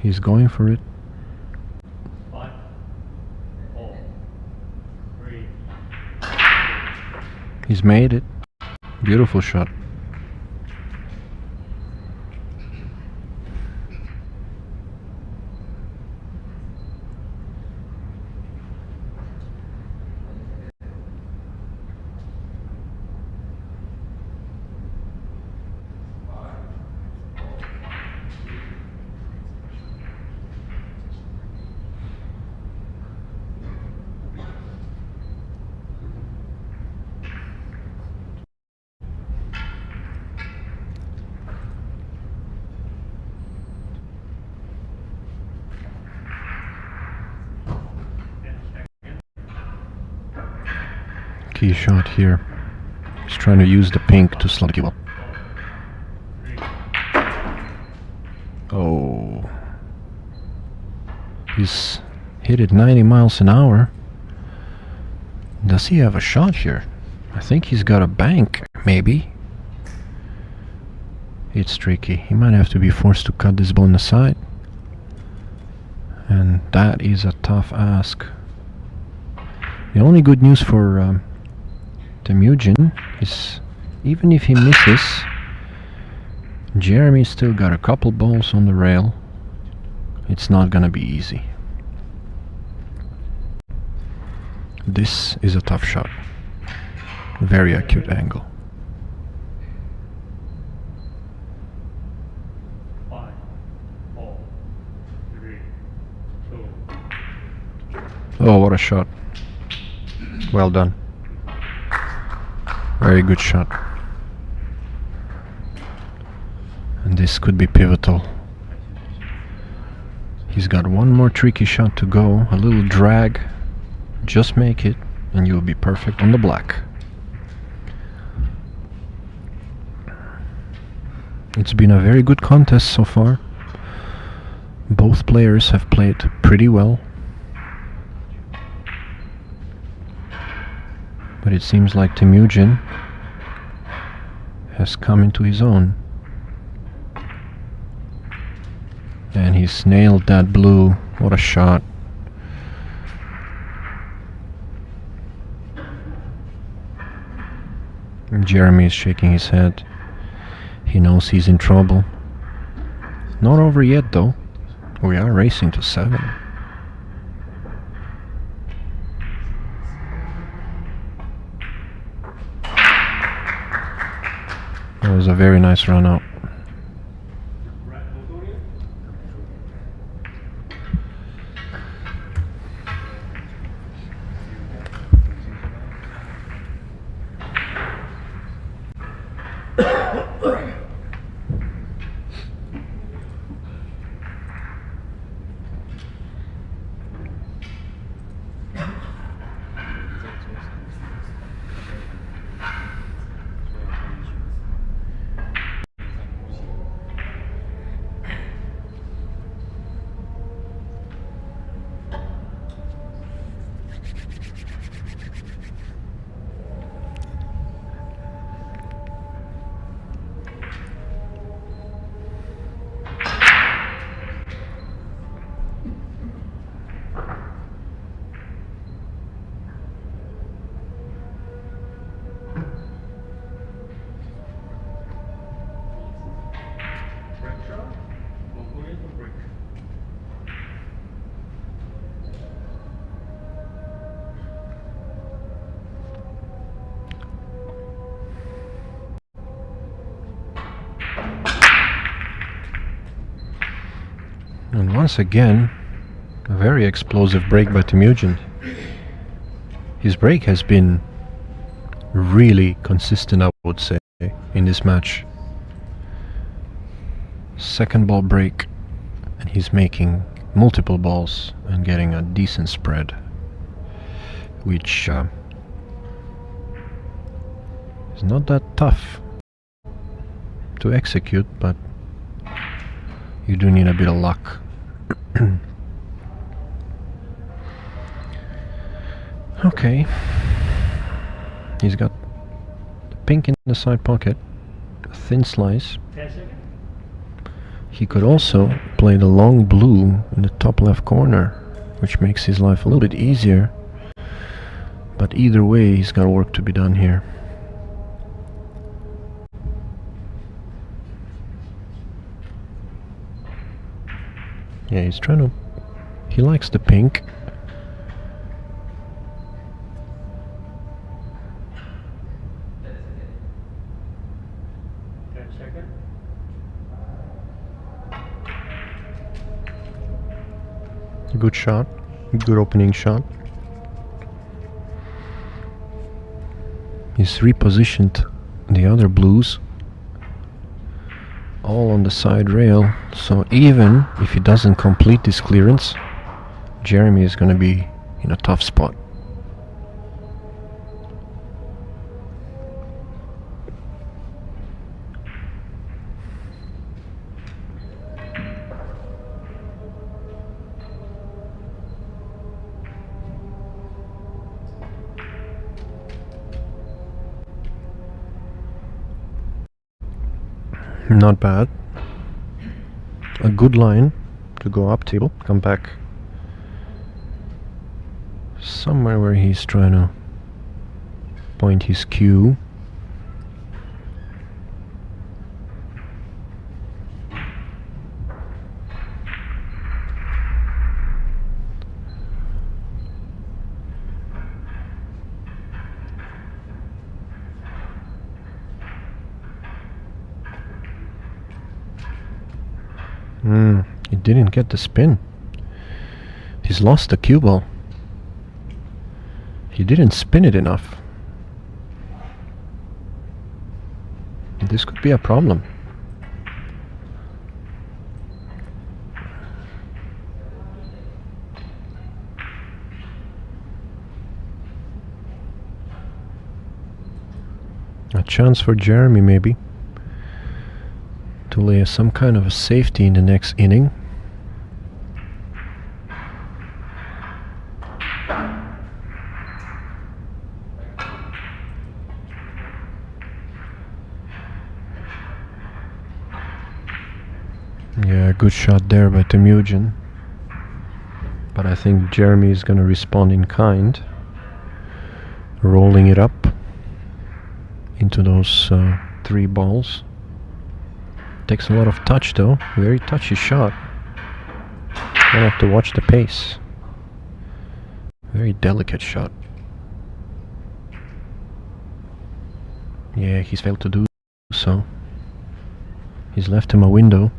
He's going for it. 5, 4, 3. He's made it. Beautiful shot. Key shot here. He's trying to use the pink to slot you up. Oh. He's hit it 90 miles an hour. Does he have a shot here? I think he's got a bank, maybe. It's tricky. He might have to be forced to cut this ball on the side. And that is a tough ask. The only good news for Temuujin is, even if he misses, Jeremy's still got a couple balls on the rail. It's not gonna be easy. This is a tough shot. Very acute angle. 5, 4, 3, 2. Oh, what a shot. Well done. Very good shot. And this could be pivotal. He's got one more tricky shot to go. A little drag. Just make it and you'll be perfect on the black. It's been a very good contest so far. Both players have played pretty well. But it seems like Temuujin has come into his own. And he's nailed that blue. What a shot. Jeremy is shaking his head. He knows he's in trouble. Not over yet though. We are racing to 7. That was a very nice run out. And once again, a very explosive break by Temuujin. His break has been really consistent, I would say, in this match. Second ball break, and he's making multiple balls and getting a decent spread, which is not that tough to execute, but you do need a bit of luck. Okay, he's got the pink in the side pocket, a thin slice. He could also play the long blue in the top left corner, which makes his life a little bit easier, but either way he's got work to be done here. Yeah, he's trying to... he likes the pink. Good shot, good opening shot. He's repositioned the other blues all on the side rail, so even if he doesn't complete this clearance, Jeremy is going to be in a tough spot. Not bad. A good line to go up table, come back somewhere where he's trying to point his cue. He didn't get the spin. He's lost the cue ball. He didn't spin it enough. This could be a problem. A chance for Jeremy maybe to lay some kind of a safety in the next inning. Yeah, good shot there by Temuujin, but I think Jeremy is going to respond in kind, rolling it up into those 3 balls. Takes a lot of touch though, very touchy shot. Gonna have to watch the pace. Very delicate shot. Yeah, he's failed to do so. He's left him a window.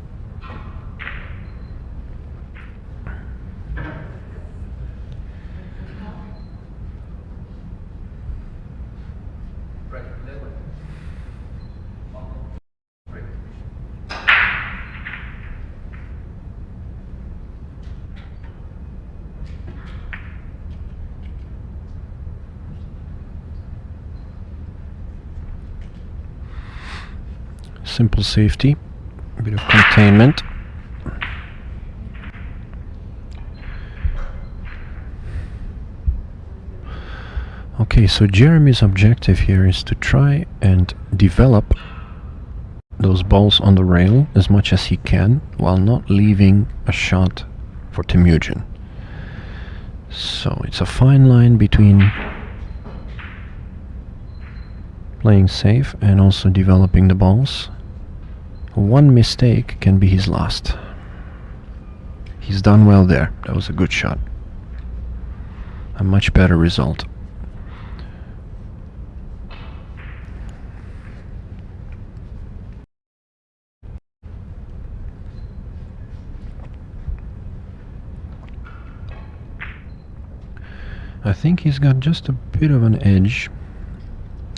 Simple safety, a bit of containment. Okay, so Jeremy's objective here is to try and develop those balls on the rail as much as he can while not leaving a shot for Temuujin. So it's a fine line between playing safe and also developing the balls. One mistake can be his last. He's done well there. That was a good shot. A much better result. I think he's got just a bit of an edge.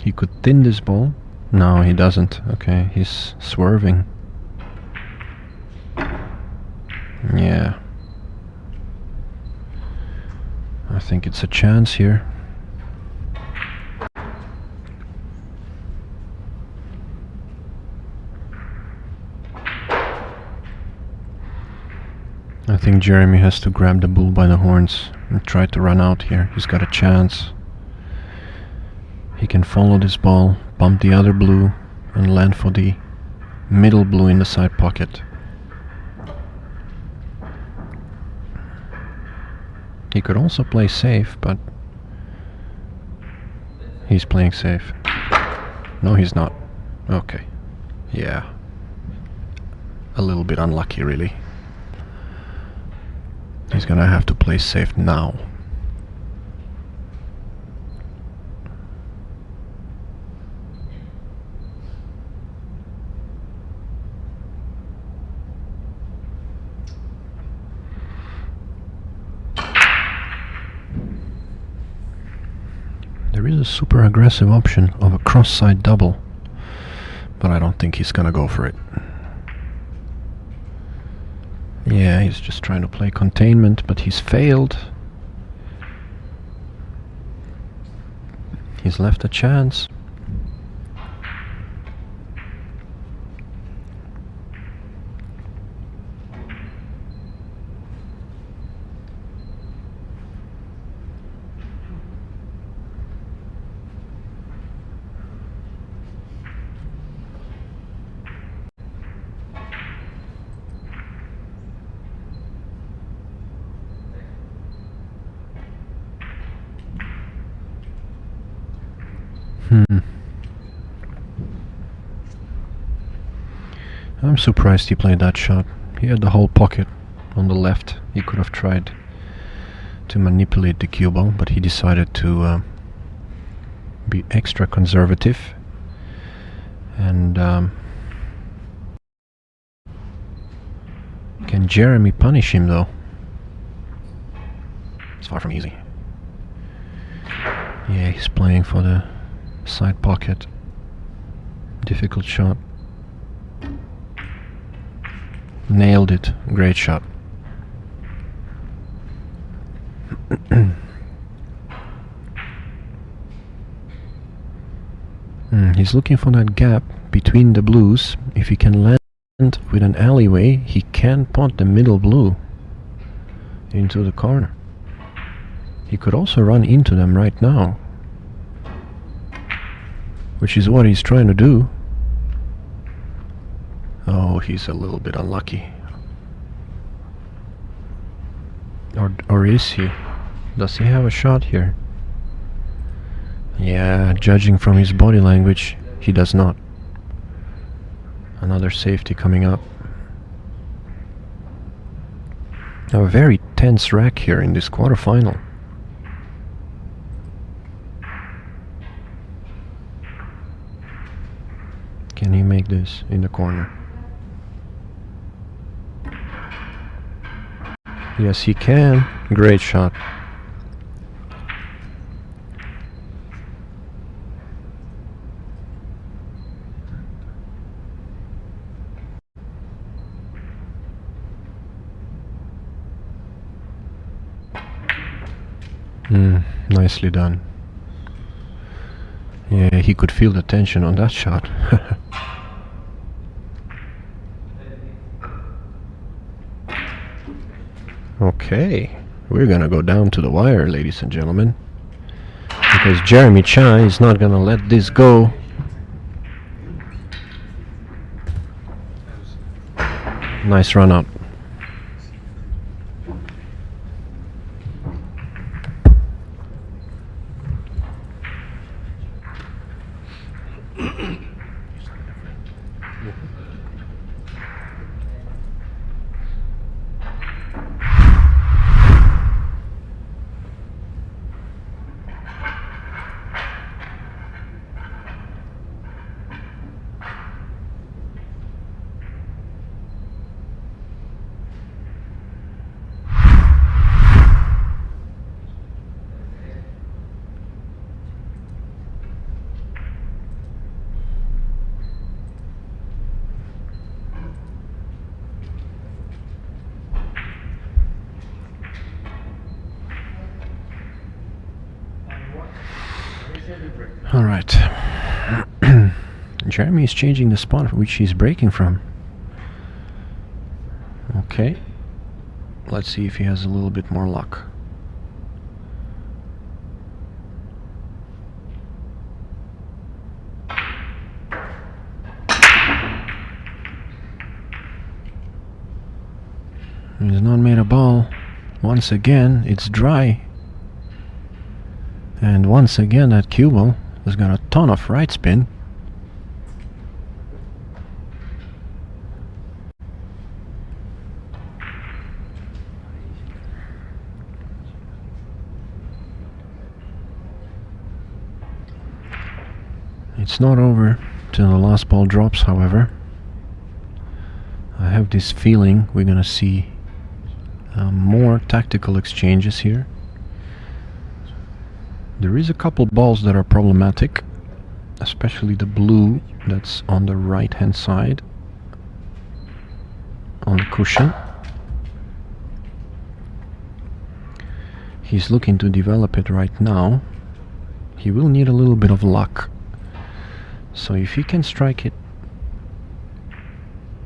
He could thin this ball. No, he doesn't. Okay, he's swerving. Yeah. I think it's a chance here. I think Jeremy has to grab the bull by the horns and try to run out here. He's got a chance. He can follow this ball, bump the other blue, and land for the middle blue in the side pocket. He could also play safe, but he's playing safe. No, he's not. Okay. Yeah. A little bit unlucky, really. He's gonna have to play safe now. There is a super aggressive option of a cross-side double, but I don't think he's gonna go for it. Yeah, he's just trying to play containment, but he's failed. He's left a chance. I'm surprised he played that shot. He had the whole pocket on the left. He could have tried to manipulate the cue ball, but he decided to be extra conservative. And can Jeremy punish him though? It's far from easy. Yeah, he's playing for the side pocket. Difficult shot. Nailed it. Great shot. He's looking for that gap between the blues. If he can land with an alleyway, he can pot the middle blue into the corner. He could also run into them right now, which is what he's trying to do. Oh, he's a little bit unlucky. Or is he? Does he have a shot here? Yeah, judging from his body language, he does not. Another safety coming up. A very tense rack here in this quarterfinal. Can he make this in the corner? Yes, he can. Great shot. Nicely done. Yeah, he could feel the tension on that shot. Okay, we're gonna go down to the wire, ladies and gentlemen, because Jeremy Chai is not gonna let this go. Nice run out. Alright. Jeremy is changing the spot which he's breaking from. Okay. Let's see if he has a little bit more luck. He's not made a ball. Once again, it's dry. And once again, that cue ball has got a ton of right spin. It's not over till the last ball drops, however. I have this feeling we're gonna see more tactical exchanges here. There is a couple balls that are problematic, especially the blue that's on the right hand side on the cushion. He's looking to develop it right now. He will need a little bit of luck. So if he can strike it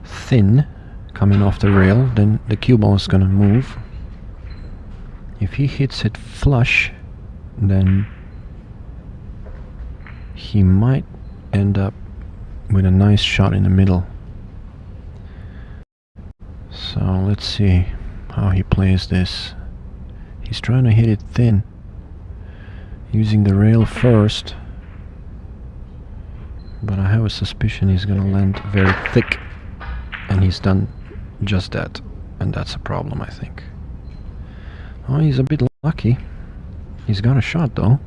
thin coming off the rail, then the cue ball is gonna move. If he hits it flush, then he might end up with a nice shot in the middle. So let's see how he plays this. He's trying to hit it thin, using the rail first, but I have a suspicion he's gonna land very thick, and he's done just that, and that's a problem, I think. Oh, he's a bit lucky. He's got a shot though.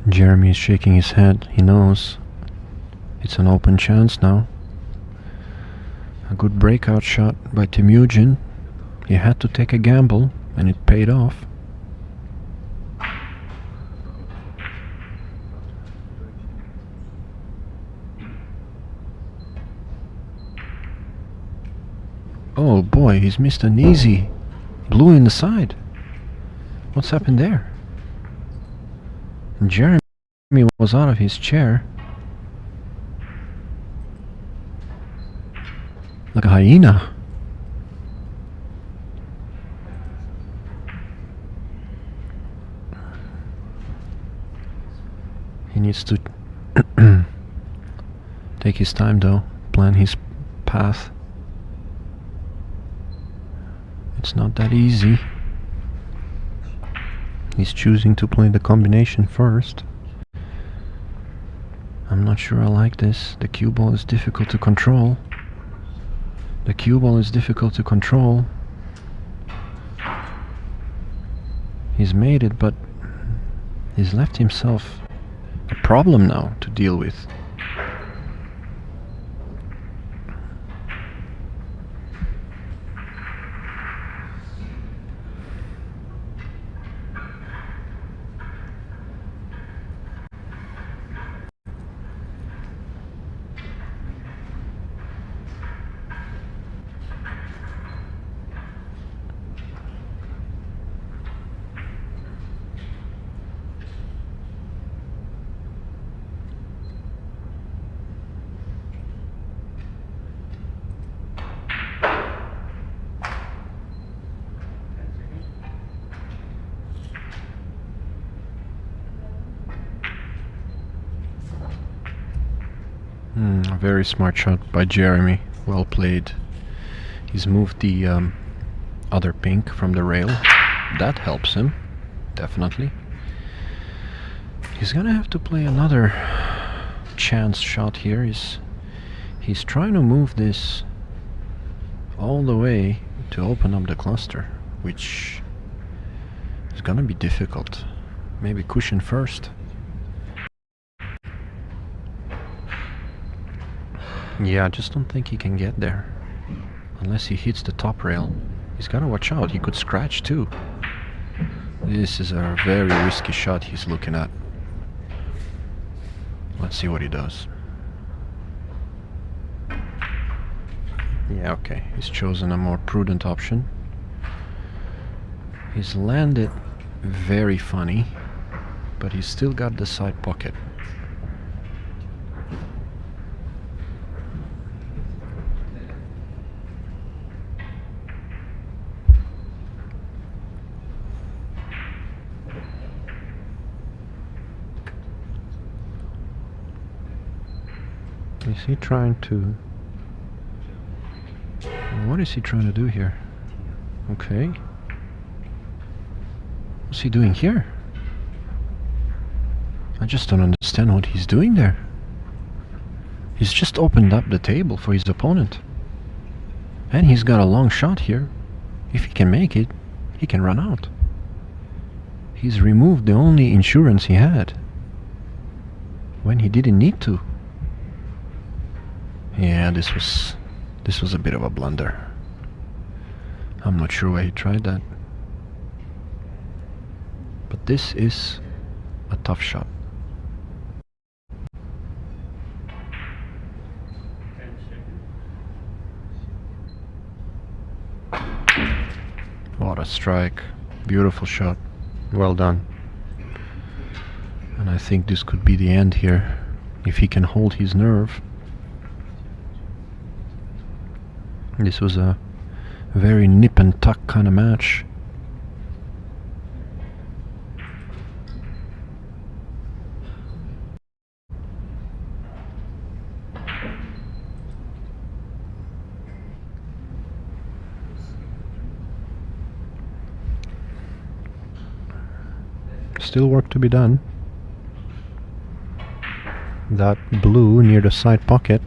Jeremy is shaking his head. He knows it's an open chance now. A good breakout shot by Temuujin. He had to take a gamble, and it paid off. Oh boy, he's missed an easy blue in the side. What's happened there? Jeremy was out of his chair like a hyena. He needs to take his time though, plan his path. It's not that easy. He's choosing to play the combination first. I'm not sure I like this. The cue ball is difficult to control. The cue ball is difficult to control. He's made it, but he's left himself a problem now to deal with. A very smart shot by Jeremy. Well played. He's moved the other pink from the rail. That helps him, definitely. He's gonna have to play another chance shot here. He's trying to move this all the way to open up the cluster, which is gonna be difficult. Maybe cushion first. Yeah, I just don't think he can get there unless he hits the top rail. He's gotta watch out, he could scratch too. This is a very risky shot he's looking at. Let's see what he does. Yeah, okay, he's chosen a more prudent option. He's landed very funny, but he's still got the side pocket. Is he trying to... What is he trying to do here? Okay. What's he doing here? I just don't understand what he's doing there. He's just opened up the table for his opponent. And he's got a long shot here. If he can make it, he can run out. He's removed the only insurance he had when he didn't need to. Yeah, this was a bit of a blunder. I'm not sure why he tried that. But this is a tough shot. What a strike. Beautiful shot. Well done. And I think this could be the end here, if he can hold his nerve. This was a very nip and tuck kind of match. Still work to be done. That blue near the side pocket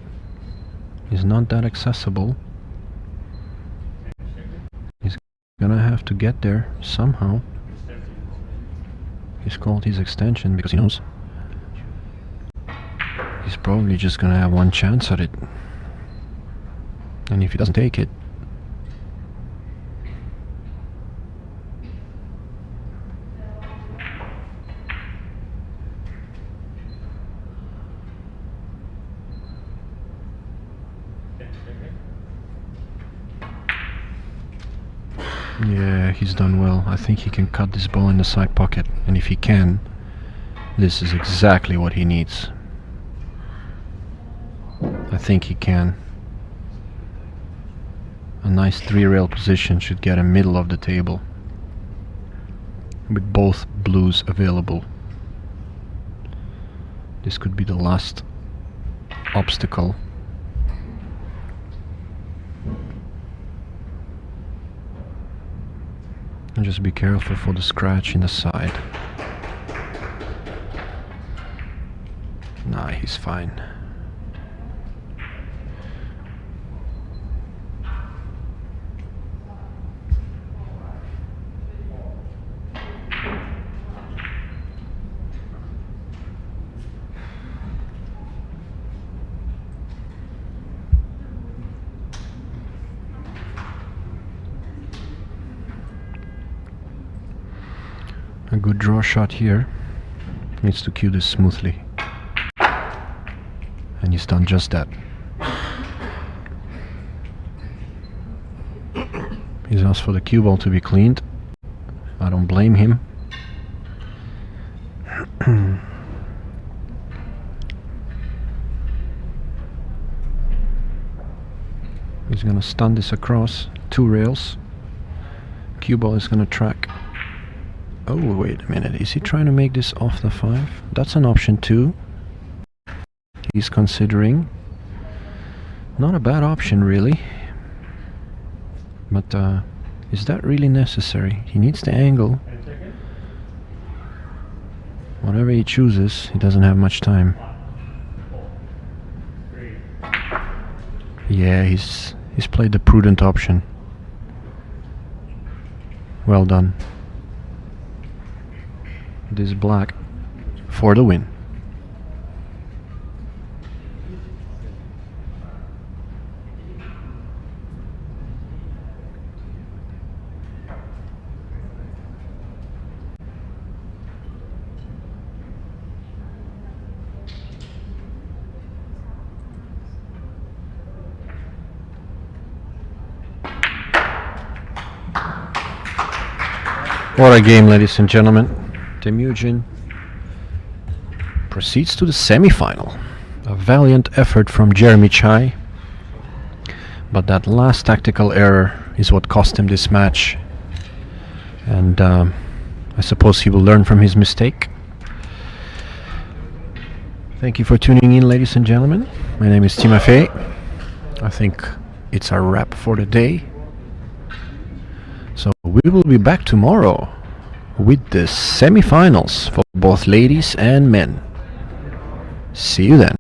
is not that accessible. He's gonna have to get there somehow. He's called his extension because he knows he's probably just gonna have one chance at it. And if he doesn't take it, yeah, he's done well. I think he can cut this ball in the side pocket, and if he can, this is exactly what he needs. I think he can. A nice 3-rail position should get him middle of the table, with both blues available. This could be the last obstacle. And just be careful for the scratch in the side. Nah, he's fine. A good draw shot here. Needs to cue this smoothly. And he's done just that. He's asked for the cue ball to be cleaned. I don't blame him. He's gonna stun this across 2 rails. Cue ball is gonna track. Oh, wait a minute, is he trying to make this off the 5? That's an option too. He's considering. Not a bad option really. But is that really necessary? He needs the angle. Whatever he chooses, he doesn't have much time. Yeah, he's played the prudent option. Well done. This black for the win. What a game, ladies and gentlemen. Temuujin proceeds to the semi-final. A valiant effort from Jeremy Chai, but that last tactical error is what cost him this match, and I suppose he will learn from his mistake. Thank you for tuning in, ladies and gentlemen. My name is Timofey. I think it's a wrap for the day. So we will be back tomorrow with the semi-finals for both ladies and men. See you then.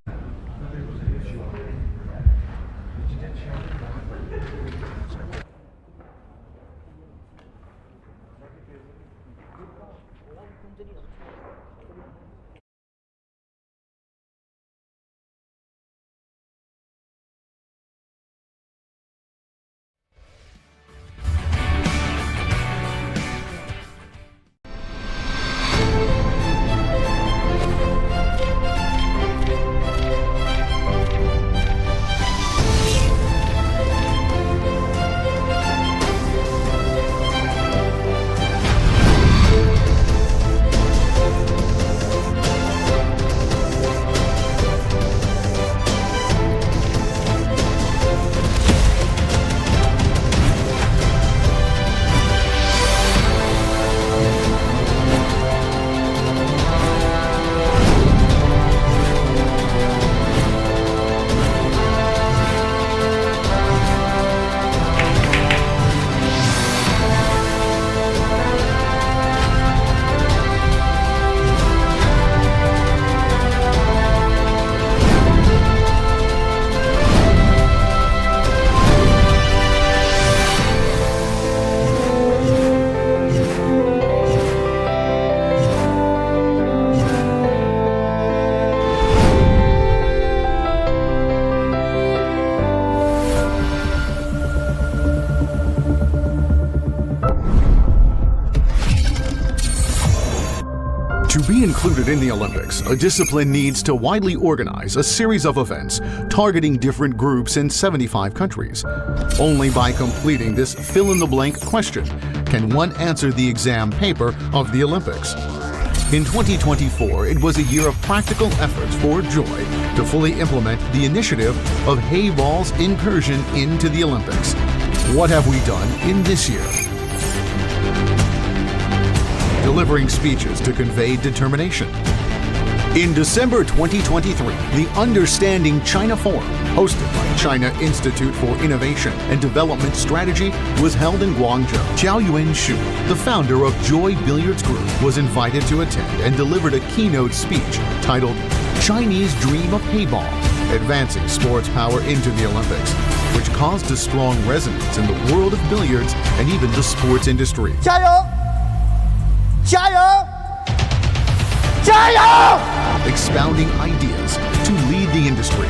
To be included in the Olympics, a discipline needs to widely organize a series of events targeting different groups in 75 countries. Only by completing this fill-in-the-blank question can one answer the exam paper of the Olympics. In 2024, it was a year of practical efforts for Joy to fully implement the initiative of Heyball's incursion into the Olympics. What have we done in this year? Delivering speeches to convey determination. In December 2023, the Understanding China Forum, hosted by China Institute for Innovation and Development Strategy, was held in Guangzhou. Zhao Yuanshu, the founder of Joy Billiards Group, was invited to attend and delivered a keynote speech titled Chinese Dream of Heyball, Advancing Sports Power into the Olympics, which caused a strong resonance in the world of billiards and even the sports industry. 加油！加油！加油！ Expounding ideas to lead the industry.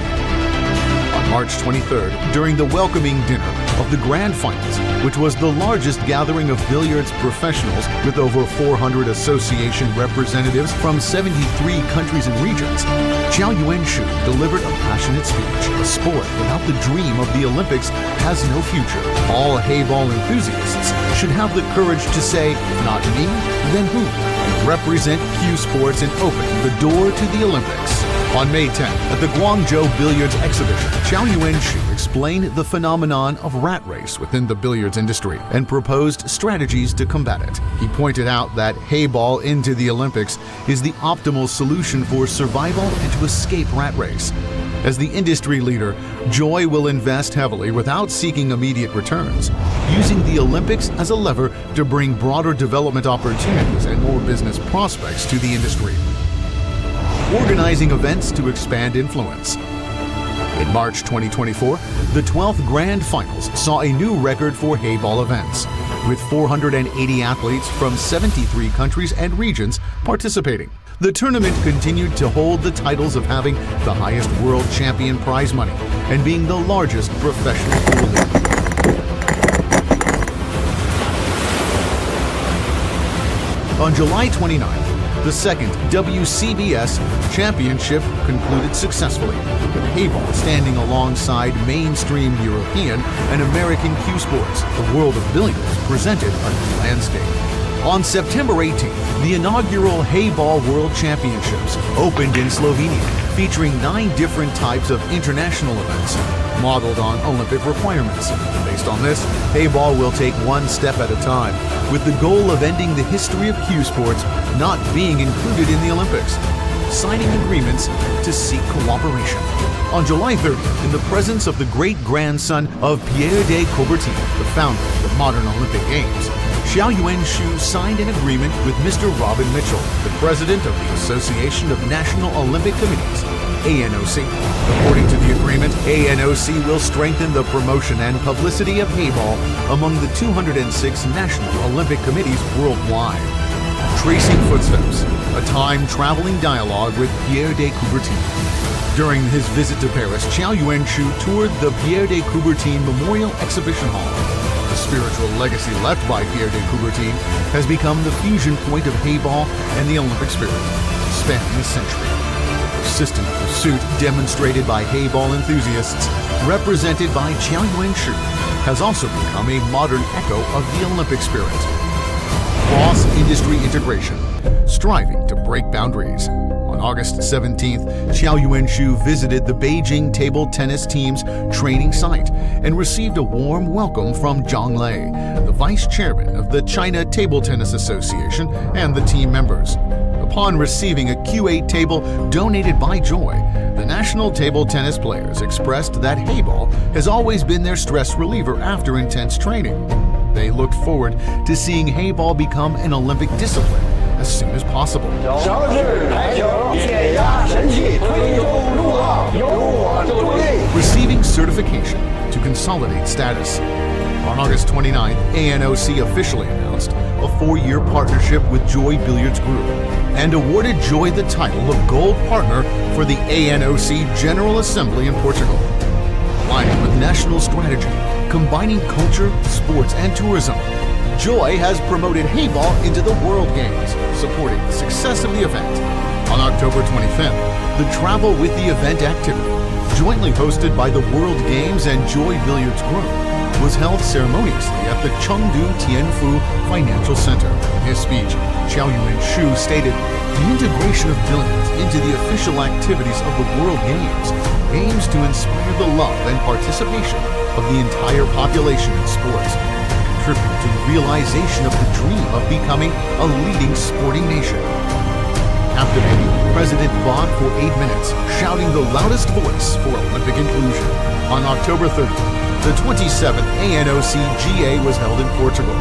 On March 23rd, during the welcoming dinner of the Grand Finals, which was the largest gathering of billiards professionals with over 400 association representatives from 73 countries and regions, Zhao Yuanshu delivered a passionate speech. A sport without the dream of the Olympics has no future. All Heyball enthusiasts should have the courage to say, if not me, then who? And represent Q Sports in opening the door to the Olympics. On May 10th, at the Guangzhou Billiards Exhibition, Zhao Yuanshu explained the phenomenon of rat race within the billiards industry and proposed strategies to combat it. He pointed out that Heyball into the Olympics is the optimal solution for survival and to escape rat race. As the industry leader, Joy will invest heavily without seeking immediate returns, using the Olympics as a lever to bring broader development opportunities and more business prospects to the industry. Organizing events to expand influence. In March 2024, the 12th Grand Finals saw a new record for Heyball events, with 480 athletes from 73 countries and regions participating. The tournament continued to hold the titles of having the highest world champion prize money and being the largest professional pool league. On July 29th, the second WCBS Championship concluded successfully, with Heyball standing alongside mainstream European and American Q Sports. The world of billiards presented a new landscape. On September 18th, the inaugural Heyball World Championships opened in Slovenia, featuring 9 different types of international events, modeled on Olympic requirements. Based on this, Heyball will take one step at a time, with the goal of ending the history of cue sports not being included in the Olympics, signing agreements to seek cooperation. On July 30th, in the presence of the great-grandson of Pierre de Coubertin, the founder of the modern Olympic Games, Xiao Yuanshu signed an agreement with Mr. Robin Mitchell, the president of the Association of National Olympic Committees, ANOC. According to the agreement, ANOC will strengthen the promotion and publicity of Heyball among the 206 national Olympic committees worldwide. Tracing Footsteps, a time-traveling dialogue with Pierre de Coubertin. During his visit to Paris, Xiao Yuanshu toured the Pierre de Coubertin Memorial Exhibition Hall. The spiritual legacy left by Pierre de Coubertin has become the fusion point of Heyball and the Olympic spirit, spanning a century. The persistent pursuit demonstrated by Heyball enthusiasts, represented by Xiao Yuanshu, has also become a modern echo of the Olympic spirit. Cross-industry integration, striving to break boundaries. On August 17th, Xiao Yuanshu visited the Beijing table tennis team's training site and received a warm welcome from Zhang Lei, the vice chairman of the China Table Tennis Association, and the team members. Upon receiving a Q8 table donated by Joy, the national table tennis players expressed that Heyball has always been their stress reliever after intense training. They looked forward to seeing Heyball become an Olympic discipline as soon as possible. Receiving certification to consolidate status. On August 29th, ANOC officially announced a 4-year partnership with Joy Billiards Group and awarded Joy the title of Gold Partner for the ANOC General Assembly in Portugal. Aligning with national strategy, combining culture, sports, and tourism, Joy has promoted Heyball into the World Games, supporting the success of the event. On October 25th, the Travel with the Event activity, jointly hosted by the World Games and Joy Billiards Group, was held ceremoniously at the Chengdu Tianfu Financial Center. In his speech, Xiao Yuanshu stated, "The integration of billiards into the official activities of the World Games aims to inspire the love and participation of the entire population in sports, contribute to the realization of the dream of becoming a leading sporting nation." Captivating President Phuc for 8 minutes, shouting the loudest voice for Olympic inclusion. On October 30th, the 27th ANOC GA was held in Portugal,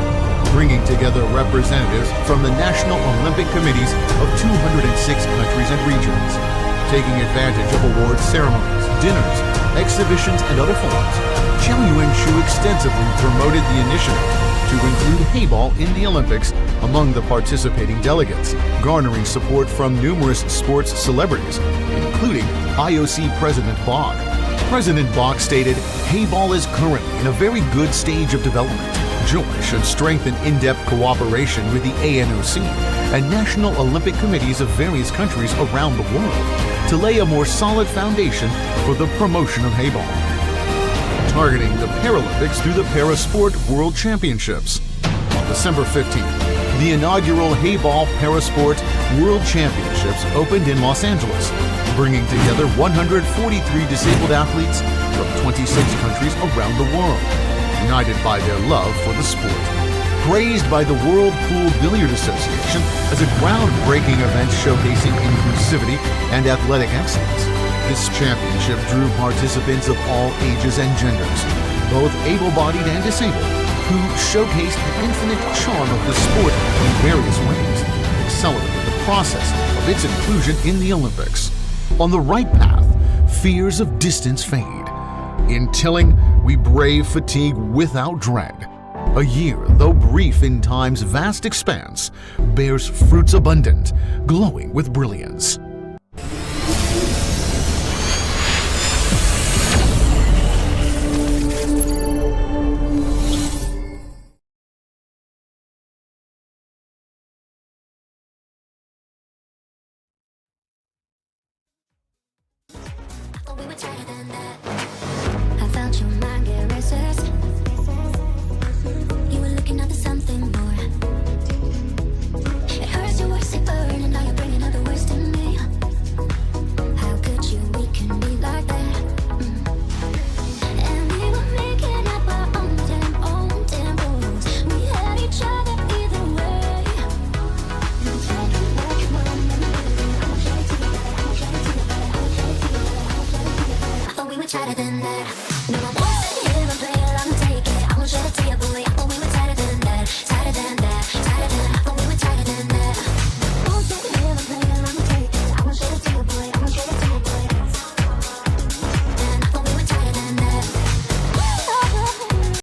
bringing together representatives from the national Olympic committees of 206 countries and regions. Taking advantage of awards ceremonies, dinners, exhibitions, and other forums, Xiao Yuanshu extensively promoted the initiative to include Heyball in the Olympics among the participating delegates, garnering support from numerous sports celebrities, including IOC President Phuc. President Phuc stated, "Heyball is currently in a very good stage of development. Joy should strengthen in-depth cooperation with the ANOC and national Olympic committees of various countries around the world to lay a more solid foundation for the promotion of Heyball." Targeting the Paralympics through the Parasport World Championships. On December 15th, the inaugural Heyball Parasport World Championships opened in Los Angeles, bringing together 143 disabled athletes from 26 countries around the world, united by their love for the sport. Praised by the World Pool Billiard Association as a groundbreaking event showcasing inclusivity and athletic excellence, this championship drew participants of all ages and genders, both able-bodied and disabled, who showcased the infinite charm of the sport in various ways, accelerating the process of its inclusion in the Olympics. On the right path, fears of distance fade. In tilling, we brave fatigue without dread. A year, though brief in time's vast expanse, bears fruits abundant, glowing with brilliance. better than that.